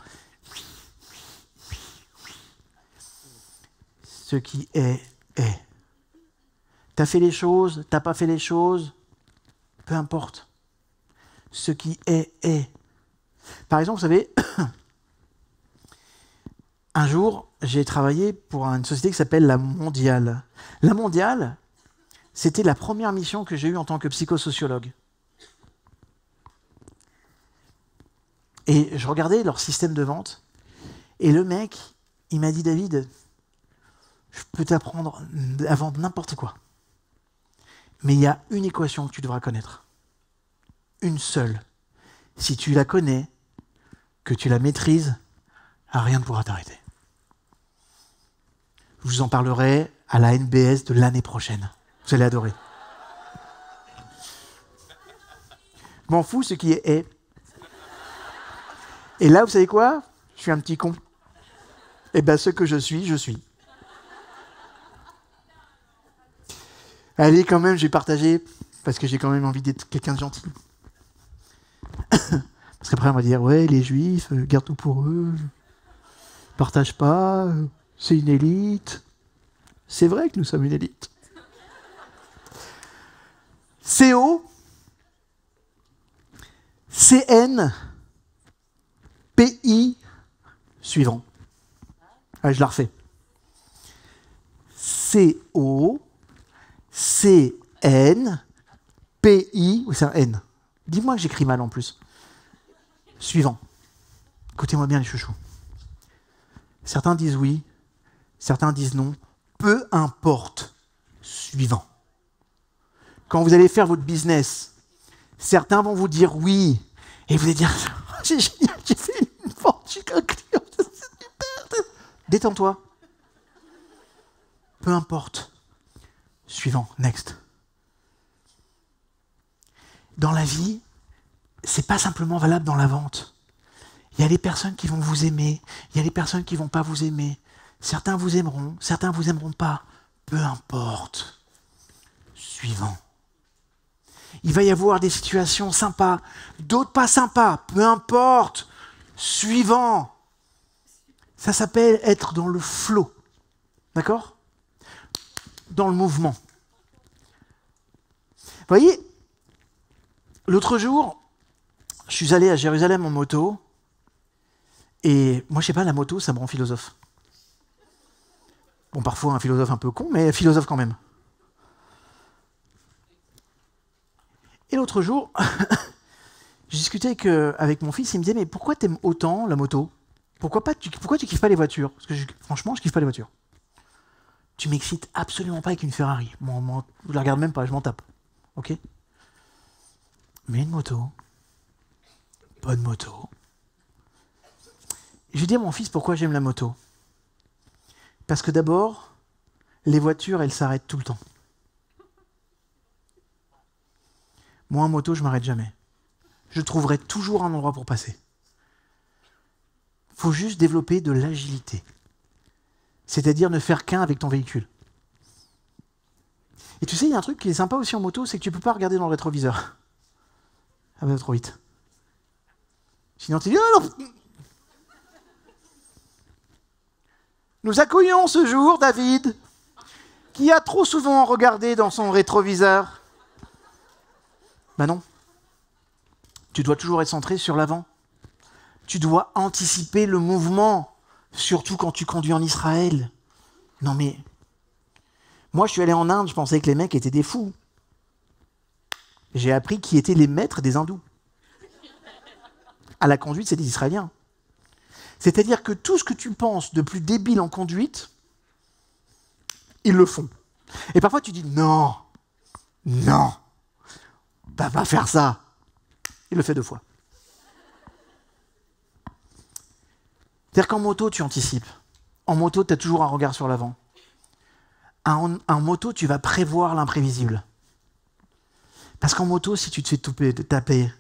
Ce qui est, est. T'as fait les choses, t'as pas fait les choses, peu importe. Ce qui est, est. Par exemple, vous savez, un jour, j'ai travaillé pour une société qui s'appelle La Mondiale. La Mondiale, c'était la première mission que j'ai eue en tant que psychosociologue. Et je regardais leur système de vente, et le mec, il m'a dit, David, je peux t'apprendre à vendre n'importe quoi. Mais il y a une équation que tu devras connaître. Une seule. Si tu la connais, que tu la maîtrises, rien ne pourra t'arrêter. Je vous en parlerai à la NBS de l'année prochaine. Vous allez adorer. Je m'en fous ce qui est. Et là, vous savez quoi? Je suis un petit con. Eh bien, ce que je suis, je suis. Allez, quand même, j'ai partagé, parce que j'ai quand même envie d'être quelqu'un de gentil. Parce qu'après, on va dire, ouais, les juifs, garde tout pour eux, partage pas, c'est une élite. C'est vrai que nous sommes une élite. CO, CN, PI, suivant. Allez, je la refais. CO, CN, PI, oui, c'est un N. Dis-moi que j'écris mal en plus. Suivant. Écoutez-moi bien les chouchous. Certains disent oui, certains disent non. Peu importe. Suivant. Quand vous allez faire votre business, certains vont vous dire oui. Et vous allez dire, j'ai génial, j'ai fait une vente, j'ai un client. Détends-toi. Peu importe. Suivant, next. Dans la vie, c'est pas simplement valable dans la vente. Il y a des personnes qui vont vous aimer, il y a des personnes qui vont pas vous aimer. Certains vous aimeront, certains vous aimeront pas. Peu importe. Suivant. Il va y avoir des situations sympas, d'autres pas sympas. Peu importe. Suivant. Ça s'appelle être dans le flow. D'accord ? Dans le mouvement. Vous voyez, l'autre jour, je suis allé à Jérusalem en moto, et moi, je sais pas, la moto, ça me rend philosophe. Bon, parfois un philosophe un peu con, mais philosophe quand même. Et l'autre jour, j'ai discuté avec mon fils, il me disait, mais pourquoi t'aimes autant la moto ? Pourquoi tu kiffes pas les voitures ? Parce que franchement, je kiffe pas les voitures. Tu m'excites absolument pas avec une Ferrari. Je la regarde même pas, je m'en tape. Ok ? Mais une moto, bonne moto. Je lui dis à mon fils pourquoi j'aime la moto. Parce que d'abord, les voitures, elles s'arrêtent tout le temps. Moi, en moto, je m'arrête jamais. Je trouverai toujours un endroit pour passer. Il faut juste développer de l'agilité. C'est-à-dire ne faire qu'un avec ton véhicule. Et tu sais, il y a un truc qui est sympa aussi en moto, c'est que tu ne peux pas regarder dans le rétroviseur. Ah bah trop vite. Sinon tu dis oh non. Nous accueillons ce jour David, qui a trop souvent regardé dans son rétroviseur. Ben non. Tu dois toujours être centré sur l'avant. Tu dois anticiper le mouvement, surtout quand tu conduis en Israël. Non mais, moi je suis allé en Inde, je pensais que les mecs étaient des fous. J'ai appris qui étaient les maîtres des hindous. À la conduite, c'est des Israéliens. C'est-à-dire que tout ce que tu penses de plus débile en conduite, ils le font. Et parfois tu dis non, va pas faire ça. Il le fait 2 fois. C'est-à-dire qu'en moto, tu anticipes. En moto, tu as toujours un regard sur l'avant. En moto, tu vas prévoir l'imprévisible. Parce qu'en moto, si tu te fais taper,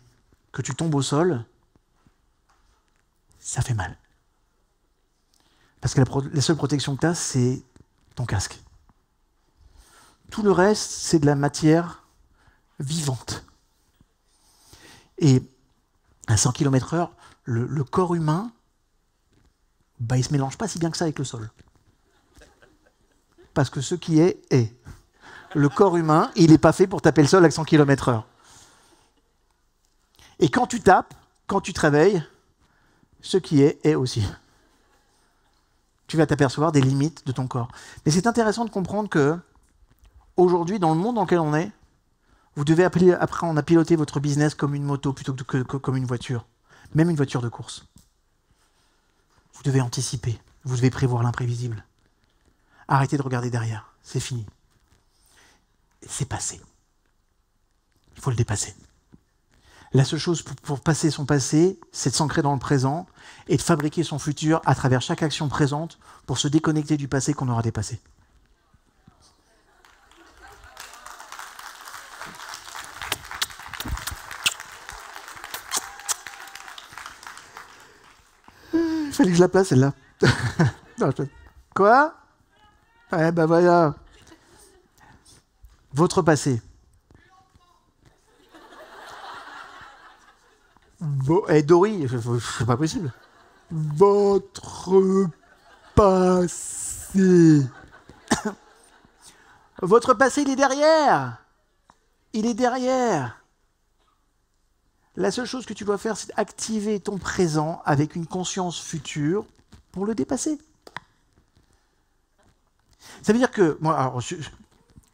que tu tombes au sol, ça fait mal. Parce que la seule protection que tu as, c'est ton casque. Tout le reste, c'est de la matière vivante. Et à 100 km/h, le corps humain, il ne se mélange pas si bien que ça avec le sol. Parce que ce qui est. Le corps humain, il n'est pas fait pour taper le sol à 100 km/h. Et quand tu tapes, quand tu te réveilles, ce qui est aussi. Tu vas t'apercevoir des limites de ton corps. Mais c'est intéressant de comprendre que, aujourd'hui, dans le monde dans lequel on est, vous devez apprendre à piloter votre business comme une moto plutôt que comme une voiture. Même une voiture de course. Vous devez anticiper. Vous devez prévoir l'imprévisible. Arrêtez de regarder derrière. C'est fini. C'est passé. Il faut le dépasser. La seule chose pour passer son passé, c'est de s'ancrer dans le présent et de fabriquer son futur à travers chaque action présente pour se déconnecter du passé qu'on aura dépassé. Il fallait que je la place, celle-là. Non, Quoi ? Eh ben voilà. Votre passé. Dory, c'est pas possible. Votre passé. Votre passé, il est derrière. Il est derrière. La seule chose que tu dois faire, c'est activer ton présent avec une conscience future pour le dépasser. Ça veut dire que, moi, alors,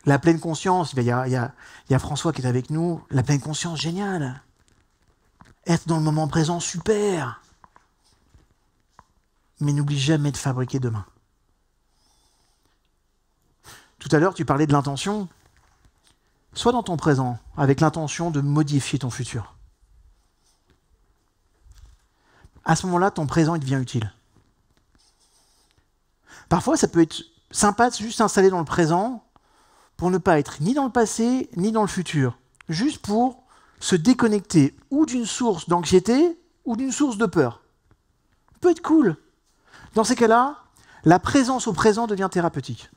la pleine conscience, il y a François qui est avec nous, la pleine conscience, génial. Être dans le moment présent, super. Mais n'oublie jamais de fabriquer demain. Tout à l'heure, tu parlais de l'intention. Sois dans ton présent, avec l'intention de modifier ton futur. À ce moment-là, ton présent, il devient utile. Parfois, ça peut être sympa de juste s'installer dans le présent pour ne pas être ni dans le passé, ni dans le futur. Juste pour se déconnecter ou d'une source d'anxiété ou d'une source de peur. Ça peut être cool. Dans ces cas-là, la présence au présent devient thérapeutique.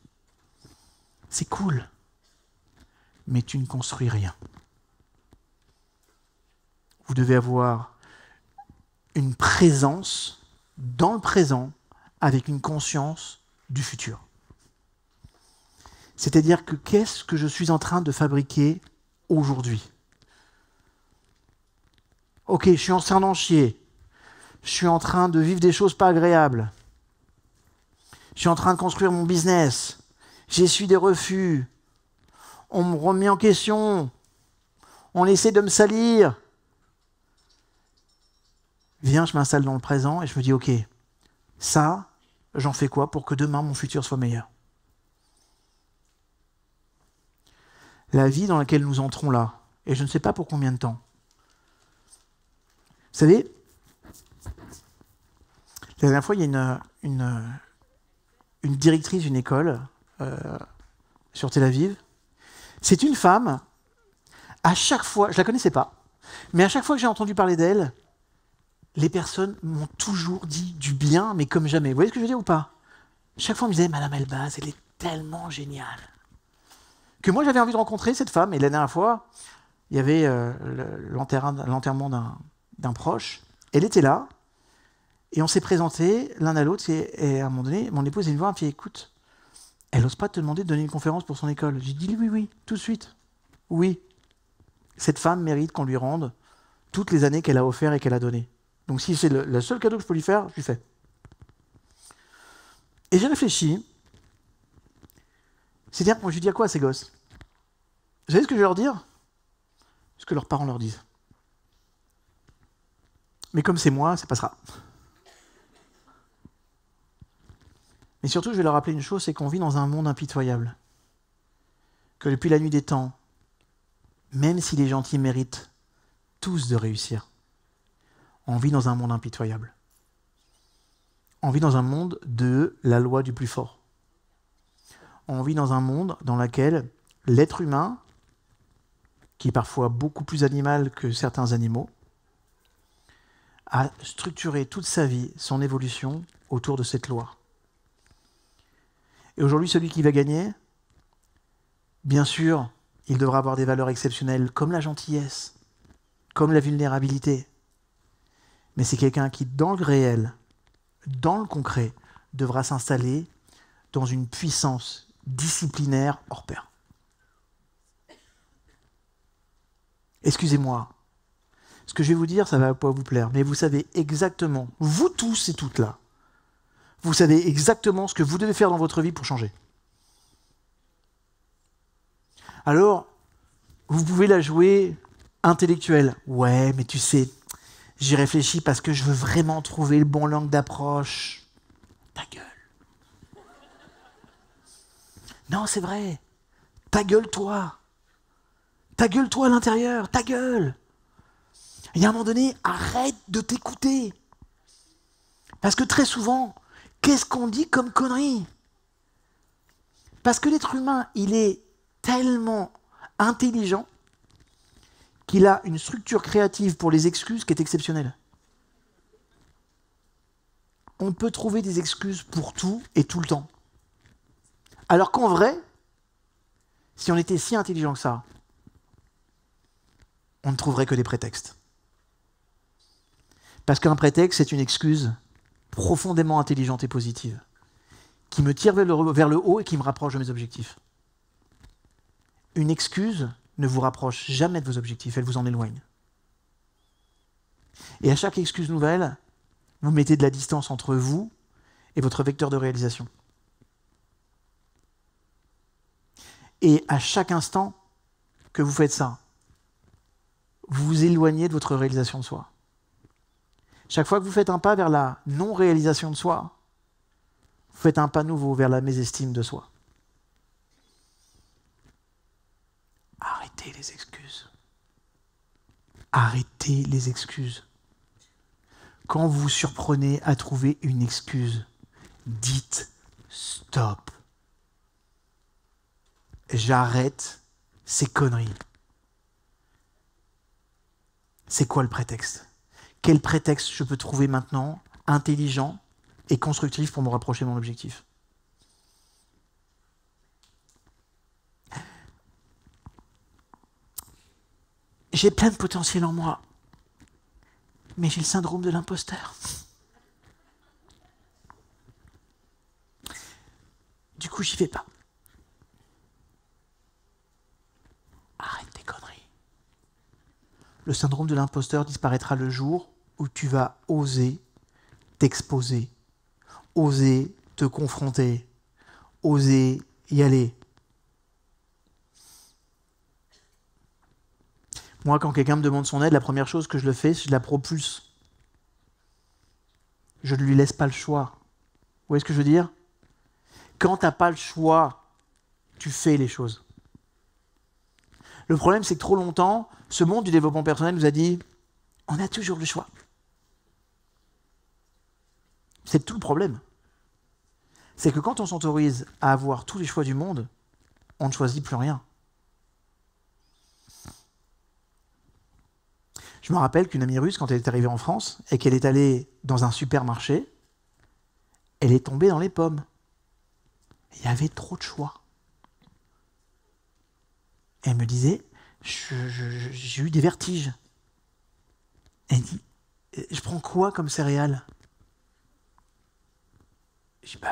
C'est cool. Mais tu ne construis rien. Vous devez avoir une présence dans le présent avec une conscience du futur. C'est-à-dire que qu'est-ce que je suis en train de fabriquer aujourd'hui? Ok, je suis en train d'en chier. Je suis en train de vivre des choses pas agréables. Je suis en train de construire mon business. J'essuie des refus. On me remet en question. On essaie de me salir. Viens, je m'installe dans le présent et je me dis, ok, ça, j'en fais quoi pour que demain, mon futur soit meilleur? La vie dans laquelle nous entrons là, et je ne sais pas pour combien de temps. Vous savez, la dernière fois, il y a une directrice d'une école sur Tel Aviv. C'est une femme, à chaque fois, je ne la connaissais pas, mais à chaque fois que j'ai entendu parler d'elle, les personnes m'ont toujours dit du bien, mais comme jamais. Vous voyez ce que je veux dire ou pas? Chaque fois, on me disait, Madame Elbaz, elle est tellement géniale. Que moi, j'avais envie de rencontrer cette femme. Et la dernière fois, il y avait l'enterrement d'un proche. Elle était là. Et on s'est présentés l'un à l'autre. Et à un moment donné, mon épouse est venue voir et me dit, écoute, elle n'ose pas te demander de donner une conférence pour son école. J'ai dit, oui, tout de suite. Oui. Cette femme mérite qu'on lui rende toutes les années qu'elle a offert et qu'elle a donné. Donc si c'est le seul cadeau que je peux lui faire, je lui fais. Et j'ai réfléchi. C'est-à-dire, moi je lui dis à quoi à ces gosses? Vous savez ce que je vais leur dire? Ce que leurs parents leur disent. Mais comme c'est moi, ça passera. Mais surtout, je vais leur rappeler une chose, c'est qu'on vit dans un monde impitoyable. Que depuis la nuit des temps, même si les gentils méritent tous de réussir, on vit dans un monde impitoyable. On vit dans un monde de la loi du plus fort. On vit dans un monde dans lequel l'être humain, qui est parfois beaucoup plus animal que certains animaux, a structuré toute sa vie, son évolution, autour de cette loi. Et aujourd'hui, celui qui va gagner, bien sûr, il devra avoir des valeurs exceptionnelles, comme la gentillesse, comme la vulnérabilité. Mais c'est quelqu'un qui, dans le réel, dans le concret, devra s'installer dans une puissance disciplinaire hors pair. Excusez-moi, ce que je vais vous dire, ça ne va pas vous plaire, mais vous savez exactement, vous tous et toutes là, vous savez exactement ce que vous devez faire dans votre vie pour changer. Alors, vous pouvez la jouer intellectuelle. Ouais, mais tu sais, j'y réfléchis parce que je veux vraiment trouver le bon langue d'approche. Ta gueule. Non, c'est vrai. Ta gueule, toi. Ta gueule, toi, à l'intérieur. Ta gueule. Il y a un moment donné, arrête de t'écouter. Parce que très souvent, qu'est-ce qu'on dit comme connerie? Parce que l'être humain, il est tellement intelligent qu'il a une structure créative pour les excuses qui est exceptionnelle. On peut trouver des excuses pour tout et tout le temps. Alors qu'en vrai, si on était si intelligent que ça, on ne trouverait que des prétextes. Parce qu'un prétexte, c'est une excuse profondément intelligente et positive, qui me tire vers le haut et qui me rapproche de mes objectifs. Une excuse ne vous rapproche jamais de vos objectifs, elle vous en éloigne. Et à chaque excuse nouvelle, vous mettez de la distance entre vous et votre vecteur de réalisation. Et à chaque instant que vous faites ça, vous vous éloignez de votre réalisation de soi. Chaque fois que vous faites un pas vers la non-réalisation de soi, vous faites un pas nouveau vers la mésestime de soi. Arrêtez les excuses. Arrêtez les excuses. Quand vous vous surprenez à trouver une excuse, dites stop. J'arrête ces conneries. C'est quoi le prétexte? Quel prétexte je peux trouver maintenant, intelligent et constructif pour me rapprocher de mon objectif? J'ai plein de potentiel en moi, mais j'ai le syndrome de l'imposteur. Du coup, j'y vais pas. Arrête tes conneries. Le syndrome de l'imposteur disparaîtra le jour où tu vas oser t'exposer, oser te confronter, oser y aller. Moi, quand quelqu'un me demande son aide, la première chose que je le fais, c'est que je la propulse. Je ne lui laisse pas le choix. Vous voyez ce que je veux dire? Quand tu n'as pas le choix, tu fais les choses. Le problème, c'est que trop longtemps, ce monde du développement personnel nous a dit « on a toujours le choix ». C'est tout le problème. C'est que quand on s'autorise à avoir tous les choix du monde, on ne choisit plus rien. Je me rappelle qu'une amie russe, quand elle est arrivée en France et qu'elle est allée dans un supermarché, elle est tombée dans les pommes. Il y avait trop de choix. Elle me disait, j'ai eu des vertiges. Elle dit, je prends quoi comme céréales? Je dis,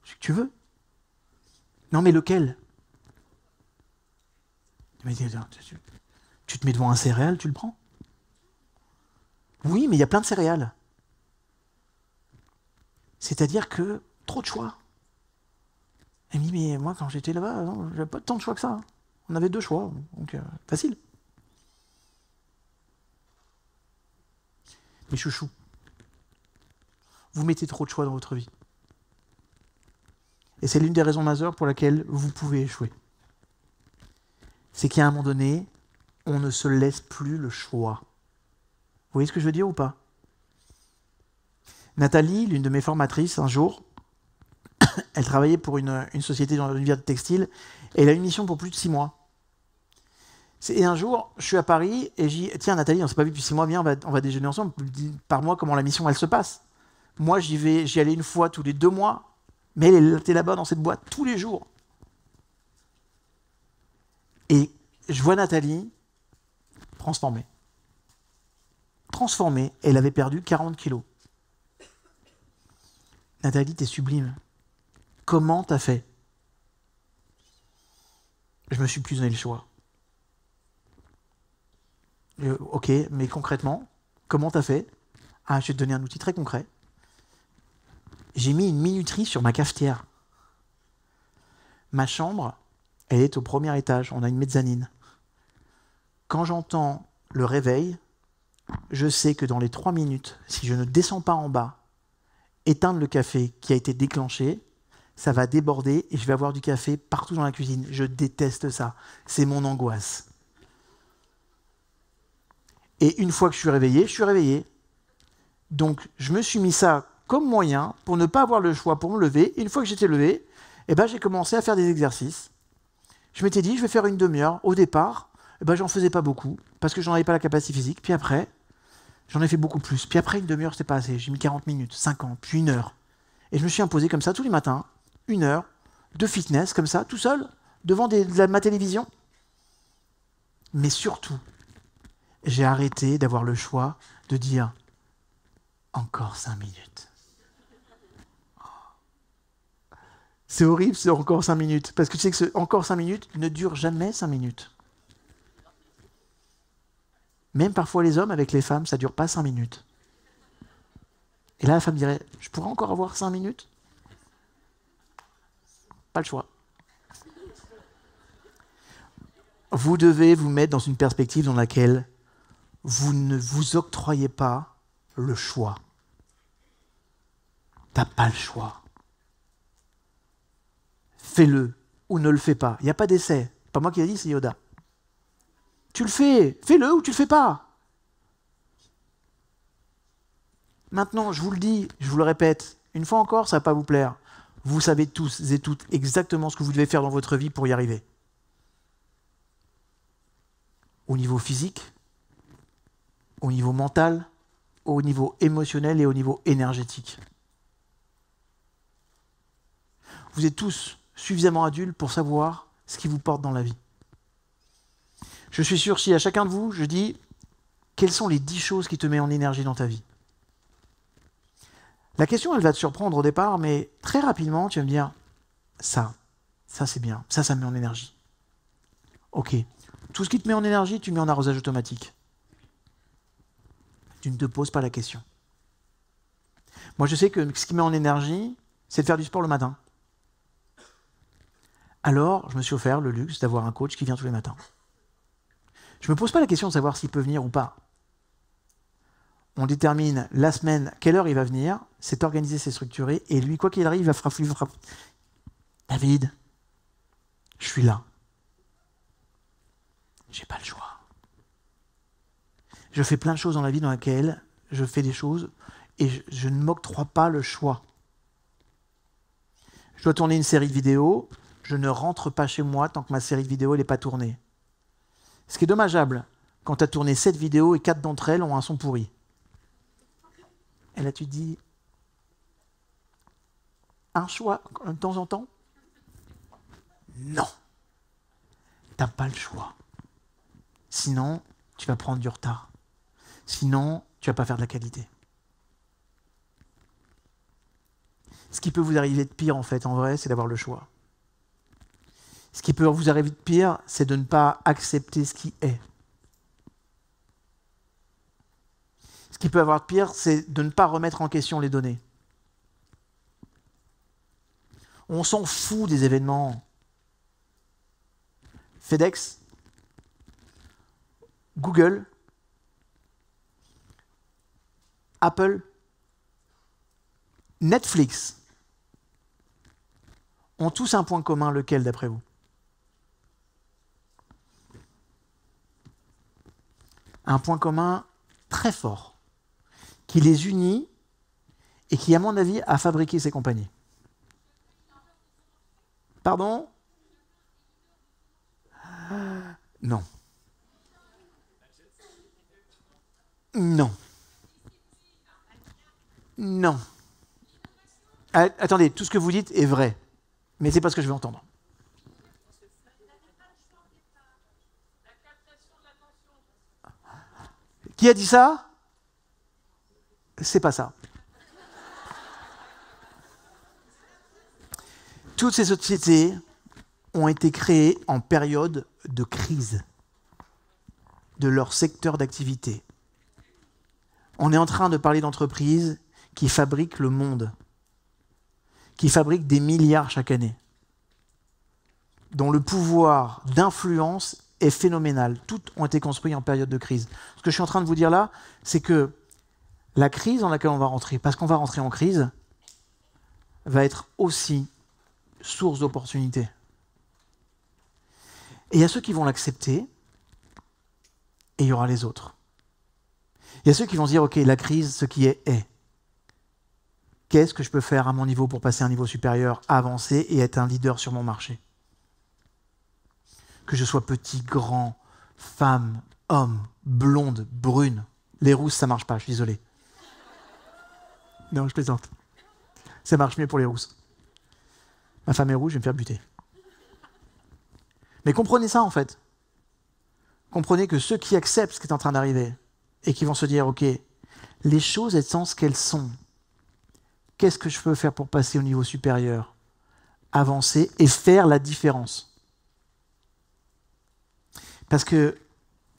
ce que tu veux. Non, mais lequel? Elle m'a dit, tu te mets devant un céréale, tu le prends? Oui, mais il y a plein de céréales. C'est-à-dire que trop de choix. Elle me dit, mais moi, quand j'étais là-bas, j'avais pas tant de choix que ça. On avait 2 choix, donc facile. Mais chouchou, vous mettez trop de choix dans votre vie. Et c'est l'une des raisons majeures pour laquelle vous pouvez échouer. C'est qu'à un moment donné, on ne se laisse plus le choix. Vous voyez ce que je veux dire ou pas? Nathalie, l'une de mes formatrices, un jour, elle travaillait pour une société dans l'univers de textile et elle a une mission pour plus de 6 mois. Et un jour, je suis à Paris et j'ai dit « Tiens Nathalie, on ne s'est pas vu depuis 6 mois, viens, on va déjeuner ensemble. Par-moi comment la mission elle se passe. » Moi, j'y allais une fois tous les 2 mois, mais elle était là-bas dans cette boîte tous les jours. Et je vois Nathalie transformée. Transformée, elle avait perdu 40 kilos. Nathalie, t'es sublime. Comment t'as fait? Je me suis plus donné le choix. Ok, mais concrètement, comment t'as fait? Ah, je vais te donner un outil très concret. J'ai mis une minuterie sur ma cafetière. Ma chambre, elle est au premier étage. On a une mezzanine. Quand j'entends le réveil, je sais que dans les 3 minutes, si je ne descends pas en bas, éteindre le café qui a été déclenché, ça va déborder et je vais avoir du café partout dans la cuisine. Je déteste ça. C'est mon angoisse. Et une fois que je suis réveillé. Donc, je me suis mis ça comme moyen pour ne pas avoir le choix pour me lever. Et une fois que j'étais levé, j'ai commencé à faire des exercices. Je m'étais dit, je vais faire une demi-heure. Au départ, j'en faisais pas beaucoup parce que j'en avais pas la capacité physique. Puis après, j'en ai fait beaucoup plus. Puis après, une demi-heure, c'était pas assez. J'ai mis 40 minutes, 50, puis 1 heure. Et je me suis imposé comme ça tous les matins, 1 heure de fitness, comme ça, tout seul, devant ma télévision. Mais surtout, j'ai arrêté d'avoir le choix de dire « encore 5 minutes ». C'est horrible, c'est encore 5 minutes. Parce que tu sais que ce encore 5 minutes ne dure jamais 5 minutes. Même parfois les hommes avec les femmes, ça ne dure pas 5 minutes. Et là, la femme dirait, je pourrais encore avoir 5 minutes? Pas le choix. Vous devez vous mettre dans une perspective dans laquelle vous ne vous octroyez pas le choix. T'as pas le choix. Fais-le ou ne le fais pas. Il n'y a pas d'essai. Pas moi qui l'ai dit, c'est Yoda. Tu le fais, fais-le ou tu le fais pas. Maintenant, je vous le dis, je vous le répète, une fois encore, ça ne va pas vous plaire. Vous savez tous et toutes exactement ce que vous devez faire dans votre vie pour y arriver. Au niveau physique, au niveau mental, au niveau émotionnel et au niveau énergétique. Vous êtes tous suffisamment adultes pour savoir ce qui vous porte dans la vie. Je suis sûr, si à chacun de vous, je dis, quelles sont les 10 choses qui te mettent en énergie dans ta vie? La question, elle va te surprendre au départ, mais très rapidement, tu vas me dire, ça c'est bien, ça me met en énergie. Ok, tout ce qui te met en énergie, tu le mets en arrosage automatique. Tu ne te poses pas la question. Moi, je sais que ce qui met en énergie, c'est de faire du sport le matin. Alors, je me suis offert le luxe d'avoir un coach qui vient tous les matins. Je ne me pose pas la question de savoir s'il peut venir ou pas. On détermine la semaine, quelle heure il va venir, c'est organisé, c'est structuré, et lui, quoi qu'il arrive, il va frapper. David, je suis là. J'ai pas le choix. Je fais plein de choses dans la vie dans lesquelles je fais des choses et je ne m'octroie pas le choix. Je dois tourner une série de vidéos, je ne rentre pas chez moi tant que ma série de vidéos n'est pas tournée. Ce qui est dommageable, quand tu as tourné 7 vidéos et 4 d'entre elles ont un son pourri. Et là tu te dis, un choix de temps en temps? Non. Tu n'as pas le choix. Sinon, tu vas prendre du retard. Sinon, tu ne vas pas faire de la qualité. Ce qui peut vous arriver de pire, en fait, en vrai, c'est d'avoir le choix. Ce qui peut vous arriver de pire, c'est de ne pas accepter ce qui est. Ce qui peut avoir de pire, c'est de ne pas remettre en question les données. On s'en fout des événements. FedEx, Google, Apple, Netflix ont tous un point commun, lequel d'après vous? Un point commun très fort, qui les unit et qui, à mon avis, a fabriqué ces compagnies. Pardon? Non. Non. Non. Attendez, tout ce que vous dites est vrai, mais c'est pas ce que je veux entendre. Qui a dit ça? C'est pas ça. Toutes ces sociétés ont été créées en période de crise de leur secteur d'activité. On est en train de parler d'entreprises qui fabriquent le monde, qui fabriquent des milliards chaque année, dont le pouvoir d'influence est phénoménal. Toutes ont été construites en période de crise. Ce que je suis en train de vous dire là, c'est que la crise dans laquelle on va rentrer, parce qu'on va rentrer en crise, va être aussi source d'opportunités. Et il y a ceux qui vont l'accepter, et il y aura les autres. Il y a ceux qui vont se dire, ok, la crise, ce qui est. Qu'est-ce que je peux faire à mon niveau pour passer à un niveau supérieur, avancer et être un leader sur mon marché? Que je sois petit, grand, femme, homme, blonde, brune. Les rousses, ça marche pas, je suis désolé. Non, je plaisante. Ça marche mieux pour les rousses. Ma femme est rouge, je vais me faire buter. Mais comprenez ça, en fait. Comprenez que ceux qui acceptent ce qui est en train d'arriver et qui vont se dire, ok, les choses étant ce qu'elles sont, qu'est-ce que je peux faire pour passer au niveau supérieur, avancer et faire la différence? Parce que,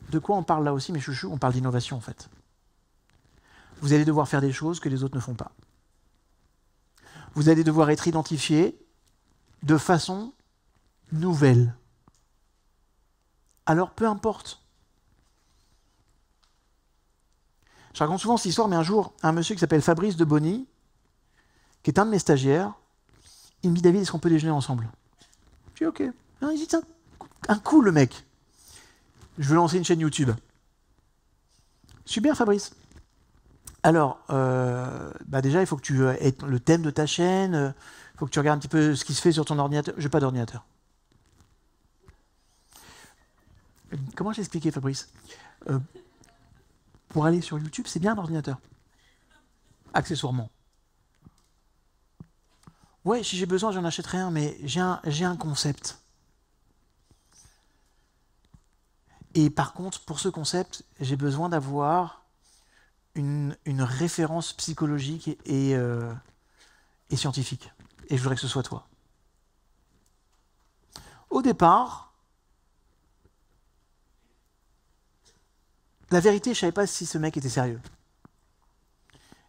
de quoi on parle là aussi, mes chouchous? On parle d'innovation, en fait. Vous allez devoir faire des choses que les autres ne font pas. Vous allez devoir être identifié de façon nouvelle. Alors, peu importe. Je raconte souvent cette histoire, mais un jour, un monsieur qui s'appelle Fabrice de Bonny, qui est un de mes stagiaires, il me dit, David, est-ce qu'on peut déjeuner ensemble? Je dis, ok. Il dit, tiens, un coup, le mec. Je veux lancer une chaîne YouTube. Super, Fabrice. Alors, déjà, il faut que tu aies le thème de ta chaîne, il faut que tu regardes un petit peu ce qui se fait sur ton ordinateur. Je n'ai pas d'ordinateur. Comment j'ai expliqué, Fabrice? Pour aller sur YouTube, c'est bien l'ordinateur. Accessoirement. Ouais, si j'ai besoin, j'en achèterai un, mais j'ai un concept. Et par contre, pour ce concept, j'ai besoin d'avoir une référence psychologique et scientifique. Et je voudrais que ce soit toi. Au départ, la vérité, je ne savais pas si ce mec était sérieux.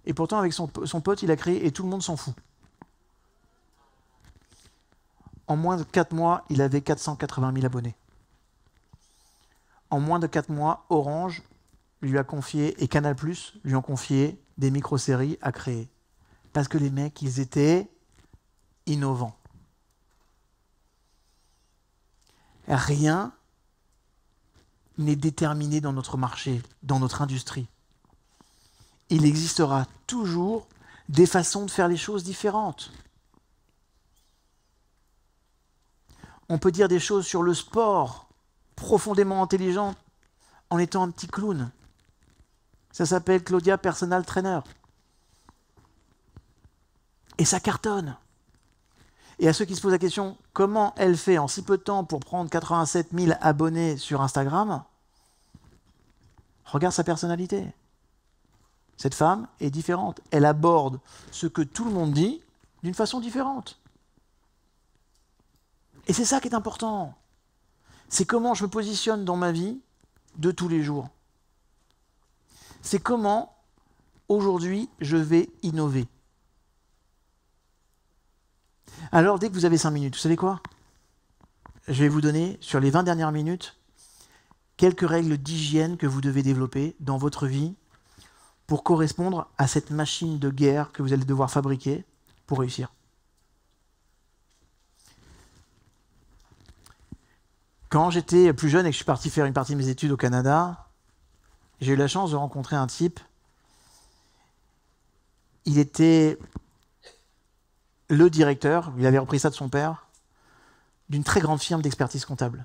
Et pourtant, avec son pote, il a créé, et tout le monde s'en fout. En moins de 4 mois, il avait 480 000 abonnés. En moins de 4 mois, Orange lui a confié, et Canal+, lui ont confié des micro-séries à créer. Parce que les mecs, ils étaient innovants. Rien n'est déterminé dans notre marché, dans notre industrie. Il existera toujours des façons de faire les choses différentes. On peut dire des choses sur le sport profondément intelligentes en étant un petit clown. Ça s'appelle Claudia Personal Trainer. Et ça cartonne. Et à ceux qui se posent la question, comment elle fait en si peu de temps pour prendre 87 000 abonnés sur Instagram, regarde sa personnalité. Cette femme est différente. Elle aborde ce que tout le monde dit d'une façon différente. Et c'est ça qui est important. C'est comment je me positionne dans ma vie de tous les jours. C'est comment, aujourd'hui, je vais innover. Alors, dès que vous avez 5 minutes, vous savez quoi? Je vais vous donner, sur les 20 dernières minutes, quelques règles d'hygiène que vous devez développer dans votre vie pour correspondre à cette machine de guerre que vous allez devoir fabriquer pour réussir. Quand j'étais plus jeune et que je suis parti faire une partie de mes études au Canada, j'ai eu la chance de rencontrer un type. Il était le directeur, il avait repris ça de son père, d'une très grande firme d'expertise comptable.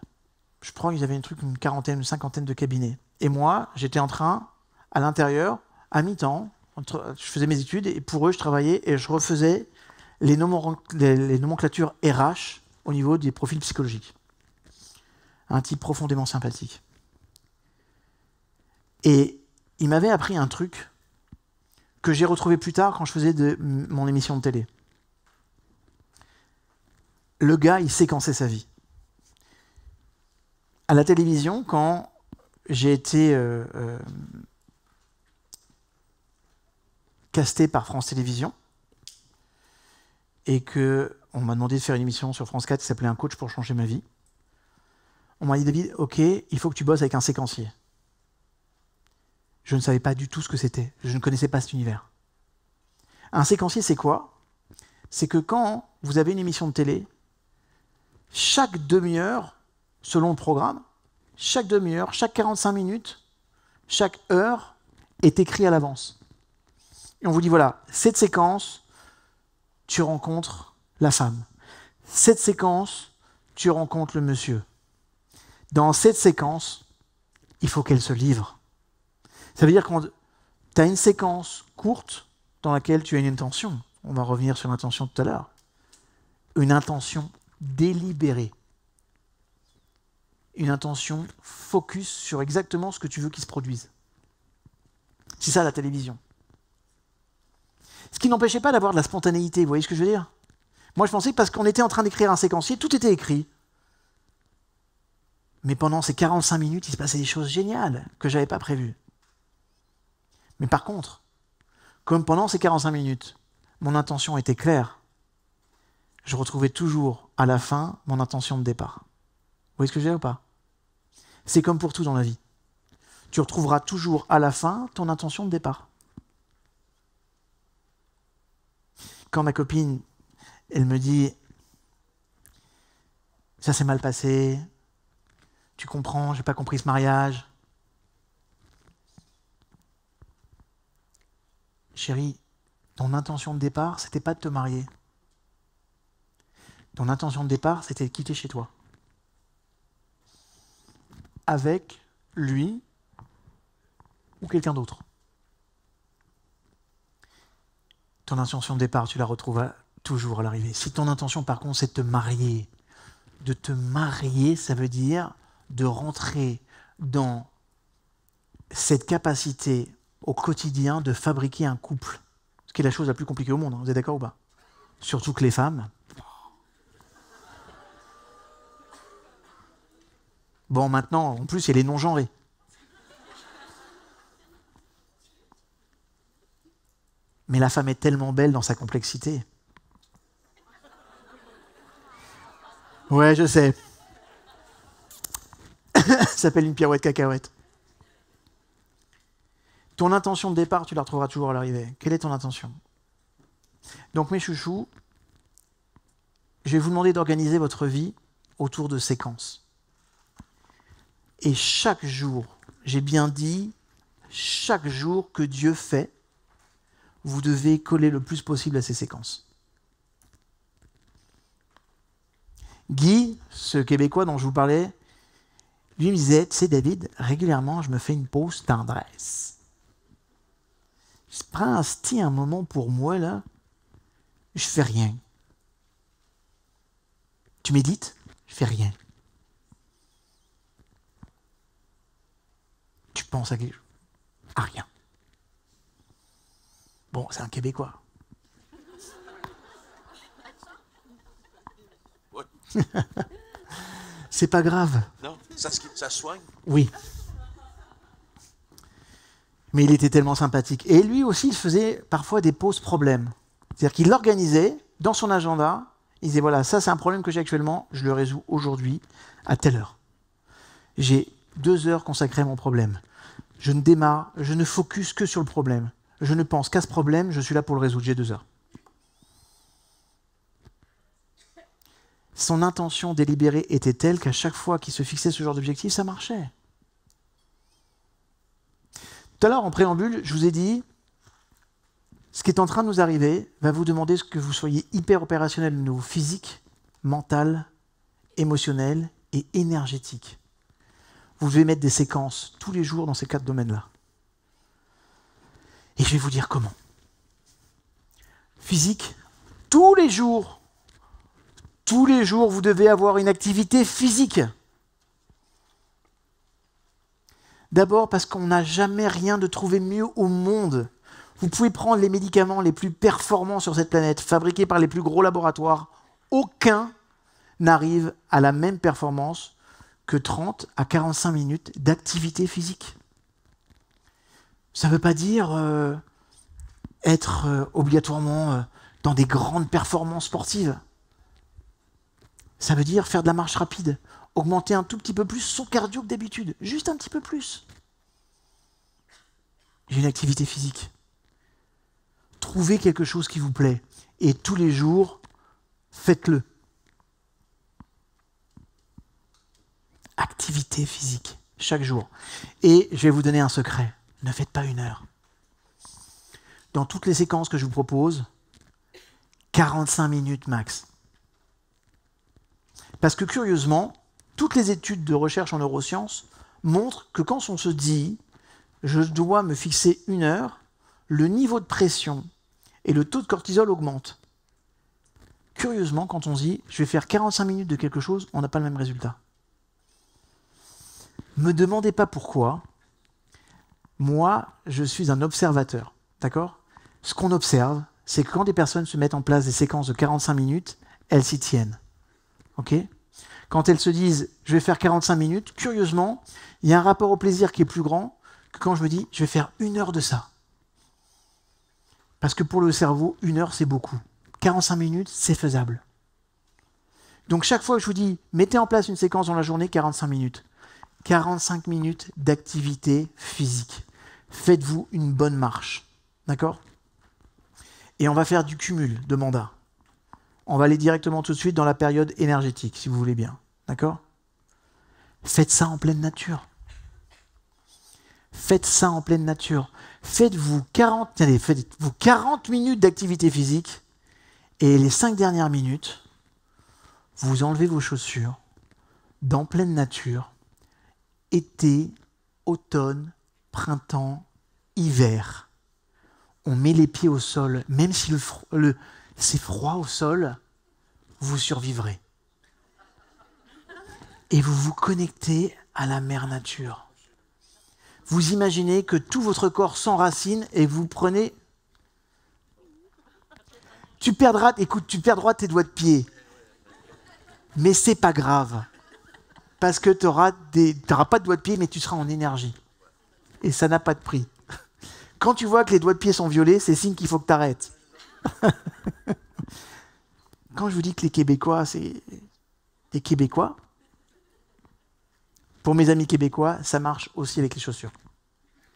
Je crois qu'ils avaient une quarantaine, une cinquantaine de cabinets. Et moi, j'étais en train, à l'intérieur, à mi-temps, je faisais mes études, et pour eux, je travaillais et je refaisais les nomenclatures RH au niveau des profils psychologiques. Un type profondément sympathique. Et il m'avait appris un truc que j'ai retrouvé plus tard quand je faisais mon émission de télé. Le gars, il séquençait sa vie. À la télévision, quand j'ai été casté par France Télévisions et qu'on m'a demandé de faire une émission sur France 4 qui s'appelait Un coach pour changer ma vie, on m'a dit, David, ok, il faut que tu bosses avec un séquencier. Je ne savais pas du tout ce que c'était. Je ne connaissais pas cet univers. Un séquencier, c'est quoi? C'est que quand vous avez une émission de télé, chaque demi-heure, selon le programme, chaque demi-heure, chaque 45 minutes, chaque heure est écrit à l'avance. Et on vous dit, voilà, cette séquence, tu rencontres la femme. Cette séquence, tu rencontres le monsieur. Dans cette séquence, il faut qu'elle se livre. Ça veut dire que tu as une séquence courte dans laquelle tu as une intention. On va revenir sur l'intention tout à l'heure. Une intention délibérée. Une intention focus sur exactement ce que tu veux qu'il se produise. C'est ça la télévision. Ce qui n'empêchait pas d'avoir de la spontanéité, vous voyez ce que je veux dire? Moi je pensais que parce qu'on était en train d'écrire un séquencier, tout était écrit. Mais pendant ces 45 minutes, il se passait des choses géniales que je n'avais pas prévues. Mais par contre, comme pendant ces 45 minutes, mon intention était claire, je retrouvais toujours à la fin mon intention de départ. Vous voyez ce que je veux dire ou pas? C'est comme pour tout dans la vie. Tu retrouveras toujours à la fin ton intention de départ. Quand ma copine, elle me dit « ça s'est mal passé, tu comprends, j'ai pas compris ce mariage », chérie, ton intention de départ, c'était pas de te marier. Ton intention de départ, c'était de quitter chez toi. Avec lui ou quelqu'un d'autre. Ton intention de départ, tu la retrouveras toujours à l'arrivée. Si ton intention, par contre, c'est de te marier, ça veut dire de rentrer dans cette capacité au quotidien de fabriquer un couple. Ce qui est la chose la plus compliquée au monde, hein. Vous êtes d'accord ou pas? Surtout que les femmes. Bon, maintenant, en plus, il y a les non-genrés. Mais la femme est tellement belle dans sa complexité. Ouais, je sais. Ça s'appelle une pirouette cacahuète. Ton intention de départ, tu la retrouveras toujours à l'arrivée. Quelle est ton intention? Donc, mes chouchous, je vais vous demander d'organiser votre vie autour de séquences. Et chaque jour, j'ai bien dit, chaque jour que Dieu fait, vous devez coller le plus possible à ces séquences. Guy, ce Québécois dont je vous parlais, lui me disait, tu sais David, régulièrement je me fais une pause tendresse. Je prends un moment pour moi là, je fais rien. Tu médites, je fais rien. Tu penses à quelque chose? À rien. Bon, c'est un Québécois. Ouais. C'est pas grave. Non, ça soigne. Oui. Mais il était tellement sympathique. Et lui aussi, il faisait parfois des pauses problèmes. C'est-à-dire qu'il l'organisait dans son agenda. Il disait, voilà, ça c'est un problème que j'ai actuellement, je le résous aujourd'hui à telle heure. J'ai 2 heures consacrées à mon problème. Je ne focus que sur le problème. Je ne pense qu'à ce problème, je suis là pour le résoudre, j'ai 2 heures. Son intention délibérée était telle qu'à chaque fois qu'il se fixait ce genre d'objectif, ça marchait. Tout à l'heure, en préambule, je vous ai dit, ce qui est en train de nous arriver va vous demander que vous soyez hyper opérationnel au niveau physique, mental, émotionnel et énergétique. Vous devez mettre des séquences tous les jours dans ces 4 domaines-là. Et je vais vous dire comment. Physique, tous les jours, vous devez avoir une activité physique. D'abord parce qu'on n'a jamais rien de trouvé mieux au monde. Vous pouvez prendre les médicaments les plus performants sur cette planète, fabriqués par les plus gros laboratoires. Aucun n'arrive à la même performance que 30 à 45 minutes d'activité physique. Ça ne veut pas dire être obligatoirement dans des grandes performances sportives. Ça veut dire faire de la marche rapide, augmenter un tout petit peu plus son cardio que d'habitude, juste un petit peu plus. J'ai une activité physique. Trouvez quelque chose qui vous plaît et tous les jours, faites-le. Activité physique, chaque jour. Et je vais vous donner un secret. Ne faites pas 1 heure. Dans toutes les séquences que je vous propose, 45 minutes max. Parce que curieusement, toutes les études de recherche en neurosciences montrent que quand on se dit « je dois me fixer 1 heure », le niveau de pression et le taux de cortisol augmentent. Curieusement, quand on se dit « je vais faire 45 minutes de quelque chose », on n'a pas le même résultat. Ne me demandez pas pourquoi. Moi, je suis un observateur, d'accord? Ce qu'on observe, c'est que quand des personnes se mettent en place des séquences de 45 minutes, elles s'y tiennent. Ok? Quand elles se disent « je vais faire 45 minutes », curieusement, il y a un rapport au plaisir qui est plus grand que quand je me dis « je vais faire 1 heure de ça ». Parce que pour le cerveau, 1 heure, c'est beaucoup. 45 minutes, c'est faisable. Donc chaque fois que je vous dis « mettez en place une séquence dans la journée, 45 minutes », 45 minutes d'activité physique. Faites-vous une bonne marche. D'accord? Et on va faire du cumul de mandats. On va aller directement tout de suite dans la période énergétique, si vous voulez bien. D'accord? Faites ça en pleine nature. Faites ça en pleine nature. Faites-vous 40 minutes d'activité physique et les 5 dernières minutes, vous enlevez vos chaussures dans pleine nature, été, automne, printemps, hiver. On met les pieds au sol, même si c'est froid au sol, vous survivrez. Et vous vous connectez à la mère nature. Vous imaginez que tout votre corps s'enracine et vous prenez... Tu perdras tes doigts de pied. Mais c'est pas grave. Parce que tu n'auras pas de doigts de pied, mais tu seras en énergie. Et ça n'a pas de prix. Quand tu vois que les doigts de pied sont violets, c'est signe qu'il faut que tu arrêtes. Quand je vous dis que les Québécois, c'est des Québécois, pour mes amis québécois, ça marche aussi avec les chaussures.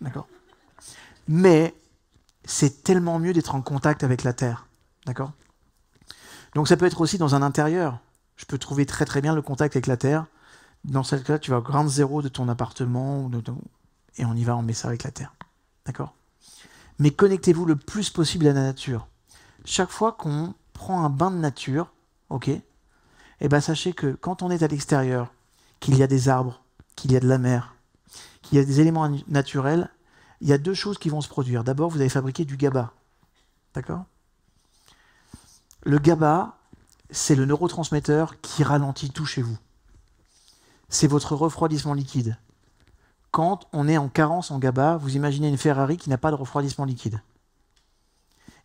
D'accord ? Mais c'est tellement mieux d'être en contact avec la terre. D'accord ? Donc ça peut être aussi dans un intérieur. Je peux trouver très très bien le contact avec la terre. Dans ce cas-là, tu vas au ground zéro de ton appartement et on met ça avec la terre. D'accord ? Mais connectez-vous le plus possible à la nature. Chaque fois qu'on prend un bain de nature, ok, eh ben sachez que quand on est à l'extérieur, qu'il y a des arbres, qu'il y a de la mer, qu'il y a des éléments naturels, il y a 2 choses qui vont se produire. D'abord, vous allez fabriquer du GABA. D'accord ? Le GABA, c'est le neurotransmetteur qui ralentit tout chez vous. C'est votre refroidissement liquide. Quand on est en carence en GABA, vous imaginez une Ferrari qui n'a pas de refroidissement liquide.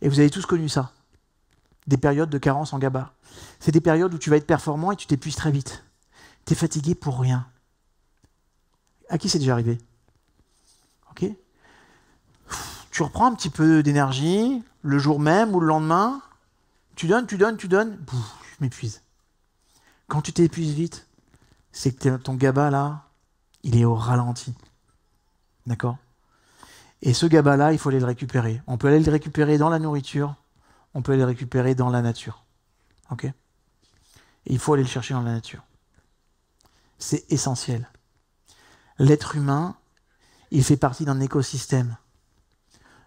Et vous avez tous connu ça. Des périodes de carence en GABA. C'est des périodes où tu vas être performant et tu t'épuises très vite. Tu es fatigué pour rien. À qui c'est déjà arrivé ? Ok ? Tu reprends un petit peu d'énergie, le jour même ou le lendemain, tu donnes, je m'épuise. Quand tu t'épuises vite, c'est que ton GABA là, il est au ralenti. D'accord ? Et ce GABA là, il faut aller le récupérer. On peut aller le récupérer dans la nourriture, on peut aller le récupérer dans la nature. Ok ? Et il faut aller le chercher dans la nature. C'est essentiel. L'être humain, il fait partie d'un écosystème.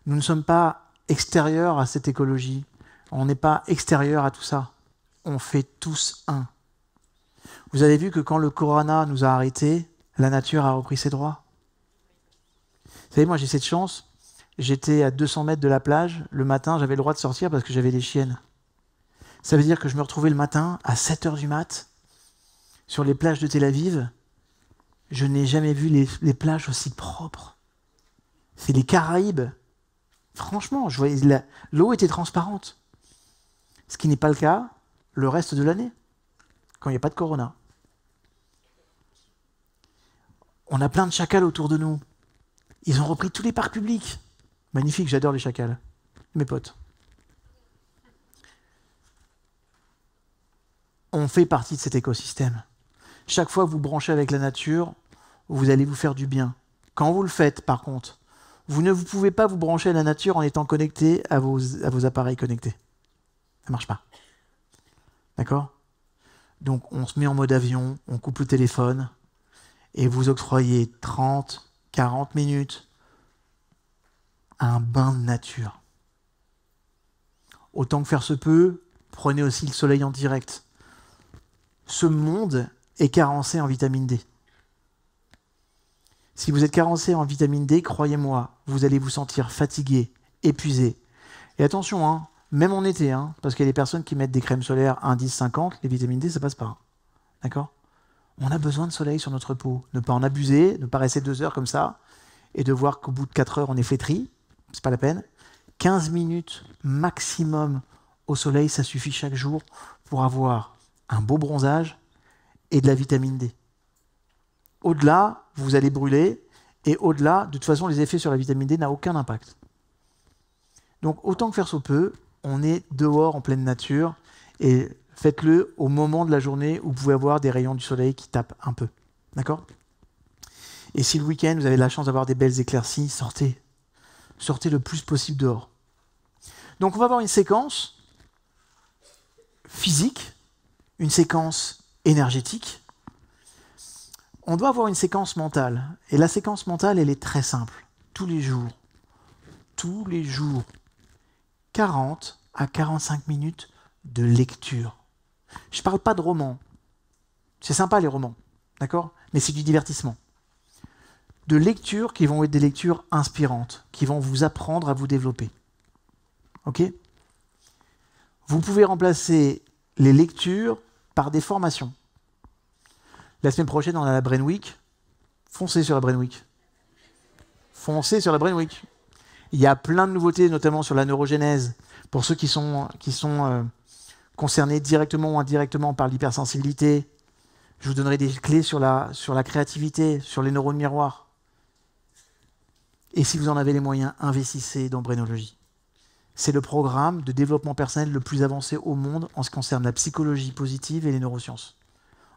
Nous ne sommes pas extérieurs à cette écologie. On n'est pas extérieurs à tout ça. On fait tous un. Vous avez vu que quand le corona nous a arrêtés, la nature a repris ses droits. Vous savez, moi j'ai cette chance. J'étais à 200 mètres de la plage. Le matin, j'avais le droit de sortir parce que j'avais des chiennes. Ça veut dire que je me retrouvais le matin à 7h du mat sur les plages de Tel Aviv. Je n'ai jamais vu les plages aussi propres. C'est les Caraïbes. Franchement, je voyais l'eau était transparente. Ce qui n'est pas le cas le reste de l'année, quand il n'y a pas de corona. On a plein de chacals autour de nous. Ils ont repris tous les parcs publics. Magnifique, j'adore les chacals. Mes potes. On fait partie de cet écosystème. Chaque fois que vous branchez avec la nature, vous allez vous faire du bien. Quand vous le faites, par contre, vous ne pouvez pas vous brancher à la nature en étant connecté à vos appareils connectés. Ça ne marche pas. D'accord ? Donc, on se met en mode avion, on coupe le téléphone, et vous octroyez 30, 40 minutes à un bain de nature. Autant que faire se peut, prenez aussi le soleil en direct. Ce monde est carencé en vitamine D. Si vous êtes carencé en vitamine D, croyez-moi, vous allez vous sentir fatigué, épuisé. Et attention, hein, même en été, hein, parce qu'il y a des personnes qui mettent des crèmes solaires indice 50, les vitamines D, ça passe pas. D'accord ? On a besoin de soleil sur notre peau. Ne pas en abuser, ne pas rester 2 heures comme ça, et de voir qu'au bout de 4 heures, on est flétri. C'est pas la peine. 15 minutes maximum au soleil, ça suffit chaque jour pour avoir un beau bronzage et de la vitamine D. Au-delà, vous allez brûler, et au-delà, de toute façon, les effets sur la vitamine D n'ont aucun impact. Donc, autant que faire se peut, on est dehors en pleine nature, et faites-le au moment de la journée où vous pouvez avoir des rayons du soleil qui tapent un peu. D'accord ? Et si le week-end, vous avez la chance d'avoir des belles éclaircies, sortez. Sortez le plus possible dehors. Donc, on va avoir une séquence physique, une séquence énergétique. On doit avoir une séquence mentale. Et la séquence mentale, elle est très simple. Tous les jours, tous les jours 40 à 45 minutes de lecture. Je ne parle pas de romans. C'est sympa les romans, d'accord? Mais c'est du divertissement. De lectures qui vont être des lectures inspirantes, qui vont vous apprendre à vous développer. Ok? Vous pouvez remplacer les lectures par des formations. La semaine prochaine, on a la Brain Week. Foncez sur la Brain Week. Foncez sur la Brain Week. Il y a plein de nouveautés, notamment sur la neurogénèse, pour ceux qui sont concernés directement ou indirectement par l'hypersensibilité. Je vous donnerai des clés sur la créativité, sur les neurones miroirs. Et si vous en avez les moyens, investissez dans Brainologie. C'est le programme de développement personnel le plus avancé au monde en ce qui concerne la psychologie positive et les neurosciences.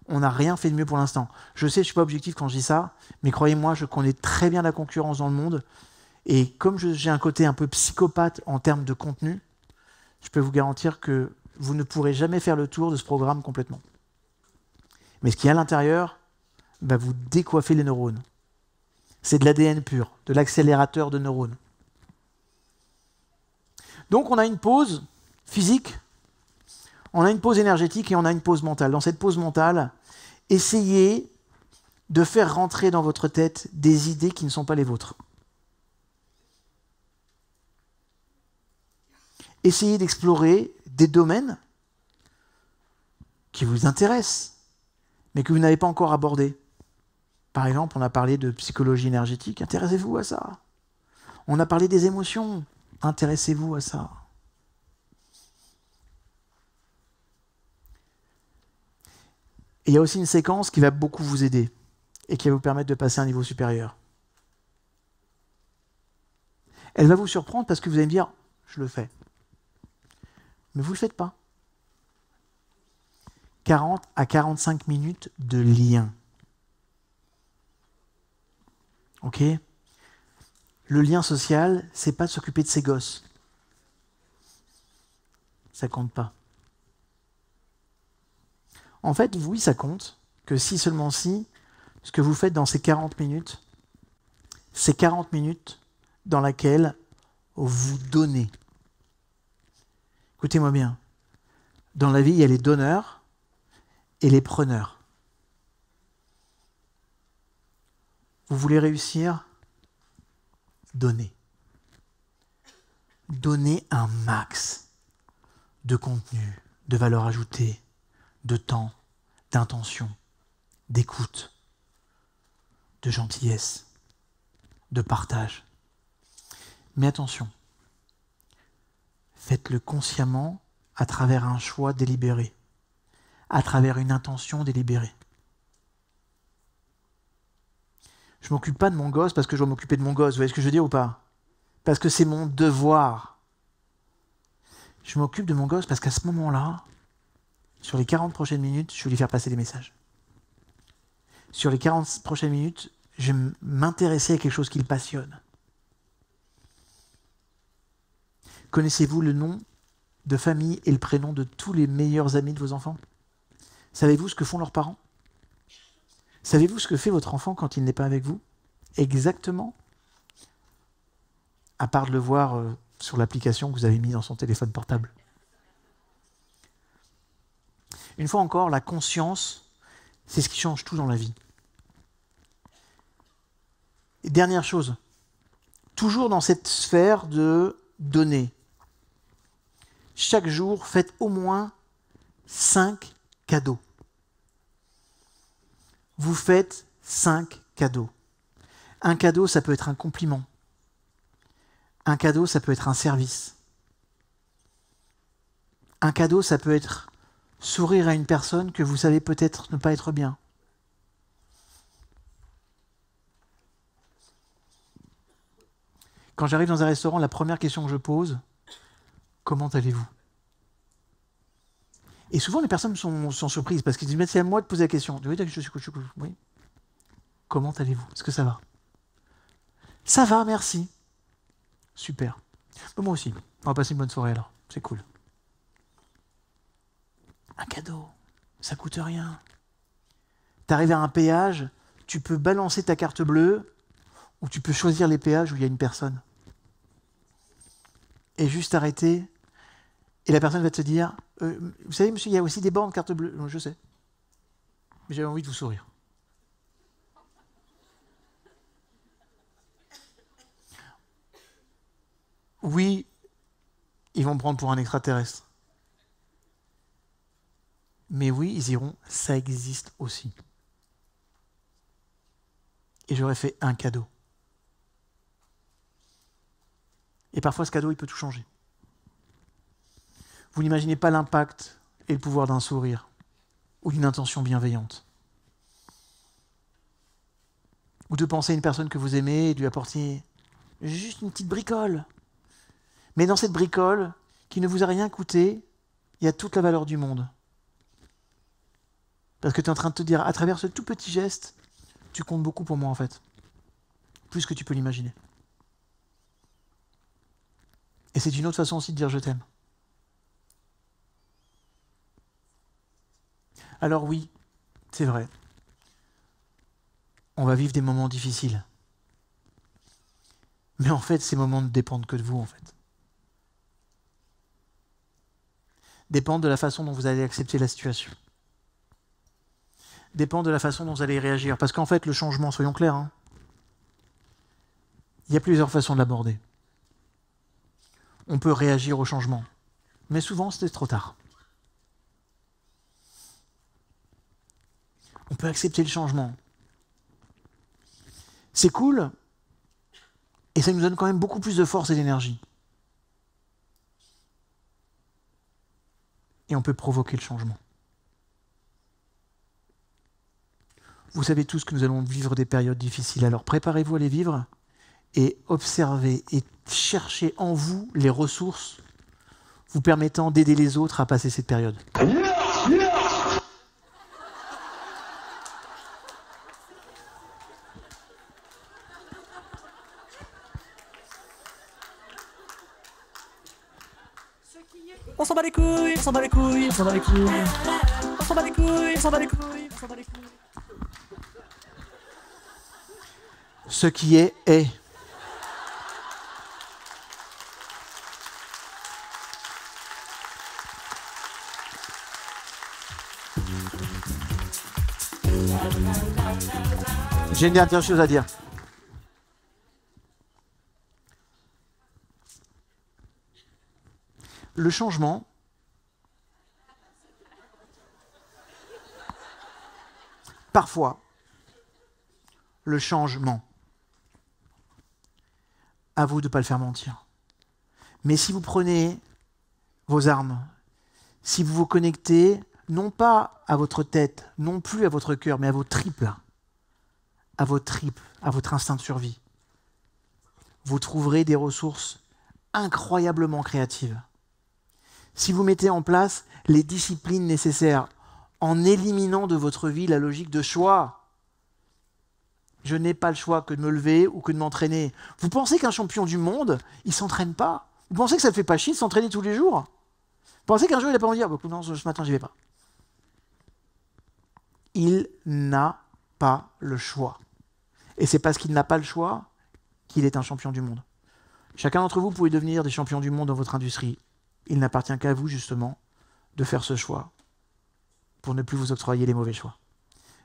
On n'a rien fait de mieux pour l'instant. Je sais, je ne suis pas objectif quand je dis ça, mais croyez-moi, je connais très bien la concurrence dans le monde. Et comme j'ai un côté un peu psychopathe en termes de contenu, je peux vous garantir que vous ne pourrez jamais faire le tour de ce programme complètement. Mais ce qu'il y a à l'intérieur va vous décoiffer les neurones. C'est de l'ADN pur, de l'accélérateur de neurones. Donc on a une pause physique, on a une pause énergétique et on a une pause mentale. Dans cette pause mentale, essayez de faire rentrer dans votre tête des idées qui ne sont pas les vôtres. Essayez d'explorer des domaines qui vous intéressent, mais que vous n'avez pas encore abordés. Par exemple, on a parlé de psychologie énergétique, intéressez-vous à ça. On a parlé des émotions, intéressez-vous à ça. Et il y a aussi une séquence qui va beaucoup vous aider et qui va vous permettre de passer à un niveau supérieur. Elle va vous surprendre parce que vous allez me dire, je le fais. Mais vous ne le faites pas. 40 à 45 minutes de lien. Ok? Le lien social, c'est pas de s'occuper de ses gosses. Ça compte pas. En fait, oui, ça compte, que si seulement si, ce que vous faites dans ces 40 minutes, c'est 40 minutes dans lesquelles vous donnez. Écoutez-moi bien. Dans la vie, il y a les donneurs et les preneurs. Vous voulez réussir? Donnez. Donnez un max de contenu, de valeur ajoutée, de temps, d'intention, d'écoute, de gentillesse, de partage. Mais attention, faites-le consciemment à travers un choix délibéré, à travers une intention délibérée. Je ne m'occupe pas de mon gosse parce que je dois m'occuper de mon gosse. Vous voyez ce que je veux dire ou pas? Parce que c'est mon devoir. Je m'occupe de mon gosse parce qu'à ce moment-là, sur les 40 prochaines minutes, je vais lui faire passer des messages. Sur les 40 prochaines minutes, je vais m'intéresser à quelque chose qui le passionne. Connaissez-vous le nom de famille et le prénom de tous les meilleurs amis de vos enfants? Savez-vous ce que font leurs parents? Savez-vous ce que fait votre enfant quand il n'est pas avec vous? Exactement. À part de le voir sur l'application que vous avez mise dans son téléphone portable. Une fois encore, la conscience, c'est ce qui change tout dans la vie. Et dernière chose, toujours dans cette sphère de donner. Chaque jour, faites au moins 5 cadeaux. Vous faites 5 cadeaux. Un cadeau, ça peut être un compliment. Un cadeau, ça peut être un service. Un cadeau, ça peut être sourire à une personne que vous savez peut-être ne pas être bien. Quand j'arrive dans un restaurant, la première question que je pose, comment allez-vous? Et souvent, les personnes sont surprises parce qu'ils disent, mais c'est à moi de poser la question. Oui, oui. Comment allez-vous? Est-ce que ça va? Ça va, merci. Super. Moi aussi. On va passer une bonne soirée alors. C'est cool. Un cadeau, ça coûte rien. T'arrives à un péage, tu peux balancer ta carte bleue ou tu peux choisir les péages où il y a une personne. et juste arrêter. Et la personne va te dire, vous savez, monsieur, il y a aussi des bornes carte bleue. Je sais. Mais j'avais envie de vous sourire. Oui, ils vont me prendre pour un extraterrestre. Mais oui, ils iront, ça existe aussi. Et j'aurais fait un cadeau. Et parfois, ce cadeau, il peut tout changer. Vous n'imaginez pas l'impact et le pouvoir d'un sourire ou d'une intention bienveillante. Ou de penser à une personne que vous aimez et de lui apporter juste une petite bricole. Mais dans cette bricole, qui ne vous a rien coûté, il y a toute la valeur du monde. Parce que tu es en train de te dire, à travers ce tout petit geste, tu comptes beaucoup pour moi en fait. Plus que tu peux l'imaginer. Et c'est une autre façon aussi de dire je t'aime. Alors oui, c'est vrai. On va vivre des moments difficiles. Mais en fait, ces moments ne dépendent que de vous en fait. Dépendent de la façon dont vous allez accepter la situation. Dépendent de la façon dont vous allez réagir. Parce qu'en fait, le changement, soyons clairs, hein, il y a plusieurs façons de l'aborder. On peut réagir au changement. Mais souvent, c'est trop tard. On peut accepter le changement. C'est cool, et ça nous donne quand même beaucoup plus de force et d'énergie. Et on peut provoquer le changement. Vous savez tous que nous allons vivre des périodes difficiles, alors préparez-vous à les vivre et observez et cherchez en vous les ressources vous permettant d'aider les autres à passer cette période. On s'en bat les couilles, on s'en bat les couilles, on s'en bat les couilles. On s'en bat les couilles, on s'en bat les couilles, on s'en bat les couilles. Ce qui est, est. J'ai une dernière chose à dire. Le changement, parfois, le changement, à vous de ne pas le faire mentir. Mais si vous prenez vos armes, si vous vous connectez, non pas à votre tête, non plus à votre cœur, mais à vos tripes, à votre instinct de survie, vous trouverez des ressources incroyablement créatives. Si vous mettez en place les disciplines nécessaires en éliminant de votre vie la logique de choix, je n'ai pas le choix que de me lever ou que de m'entraîner. Vous pensez qu'un champion du monde, il ne s'entraîne pas? Vous pensez que ça ne fait pas chier de s'entraîner tous les jours? Vous pensez qu'un jour, il n'a pas envie de dire « Non, ce matin, j'y vais pas ». Il n'a pas le choix. Et c'est parce qu'il n'a pas le choix qu'il est un champion du monde. Chacun d'entre vous pouvez devenir des champions du monde dans votre industrie. Il n'appartient qu'à vous, justement, de faire ce choix pour ne plus vous octroyer les mauvais choix.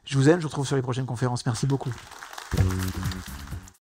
Je vous aime, je vous retrouve sur les prochaines conférences. Merci beaucoup.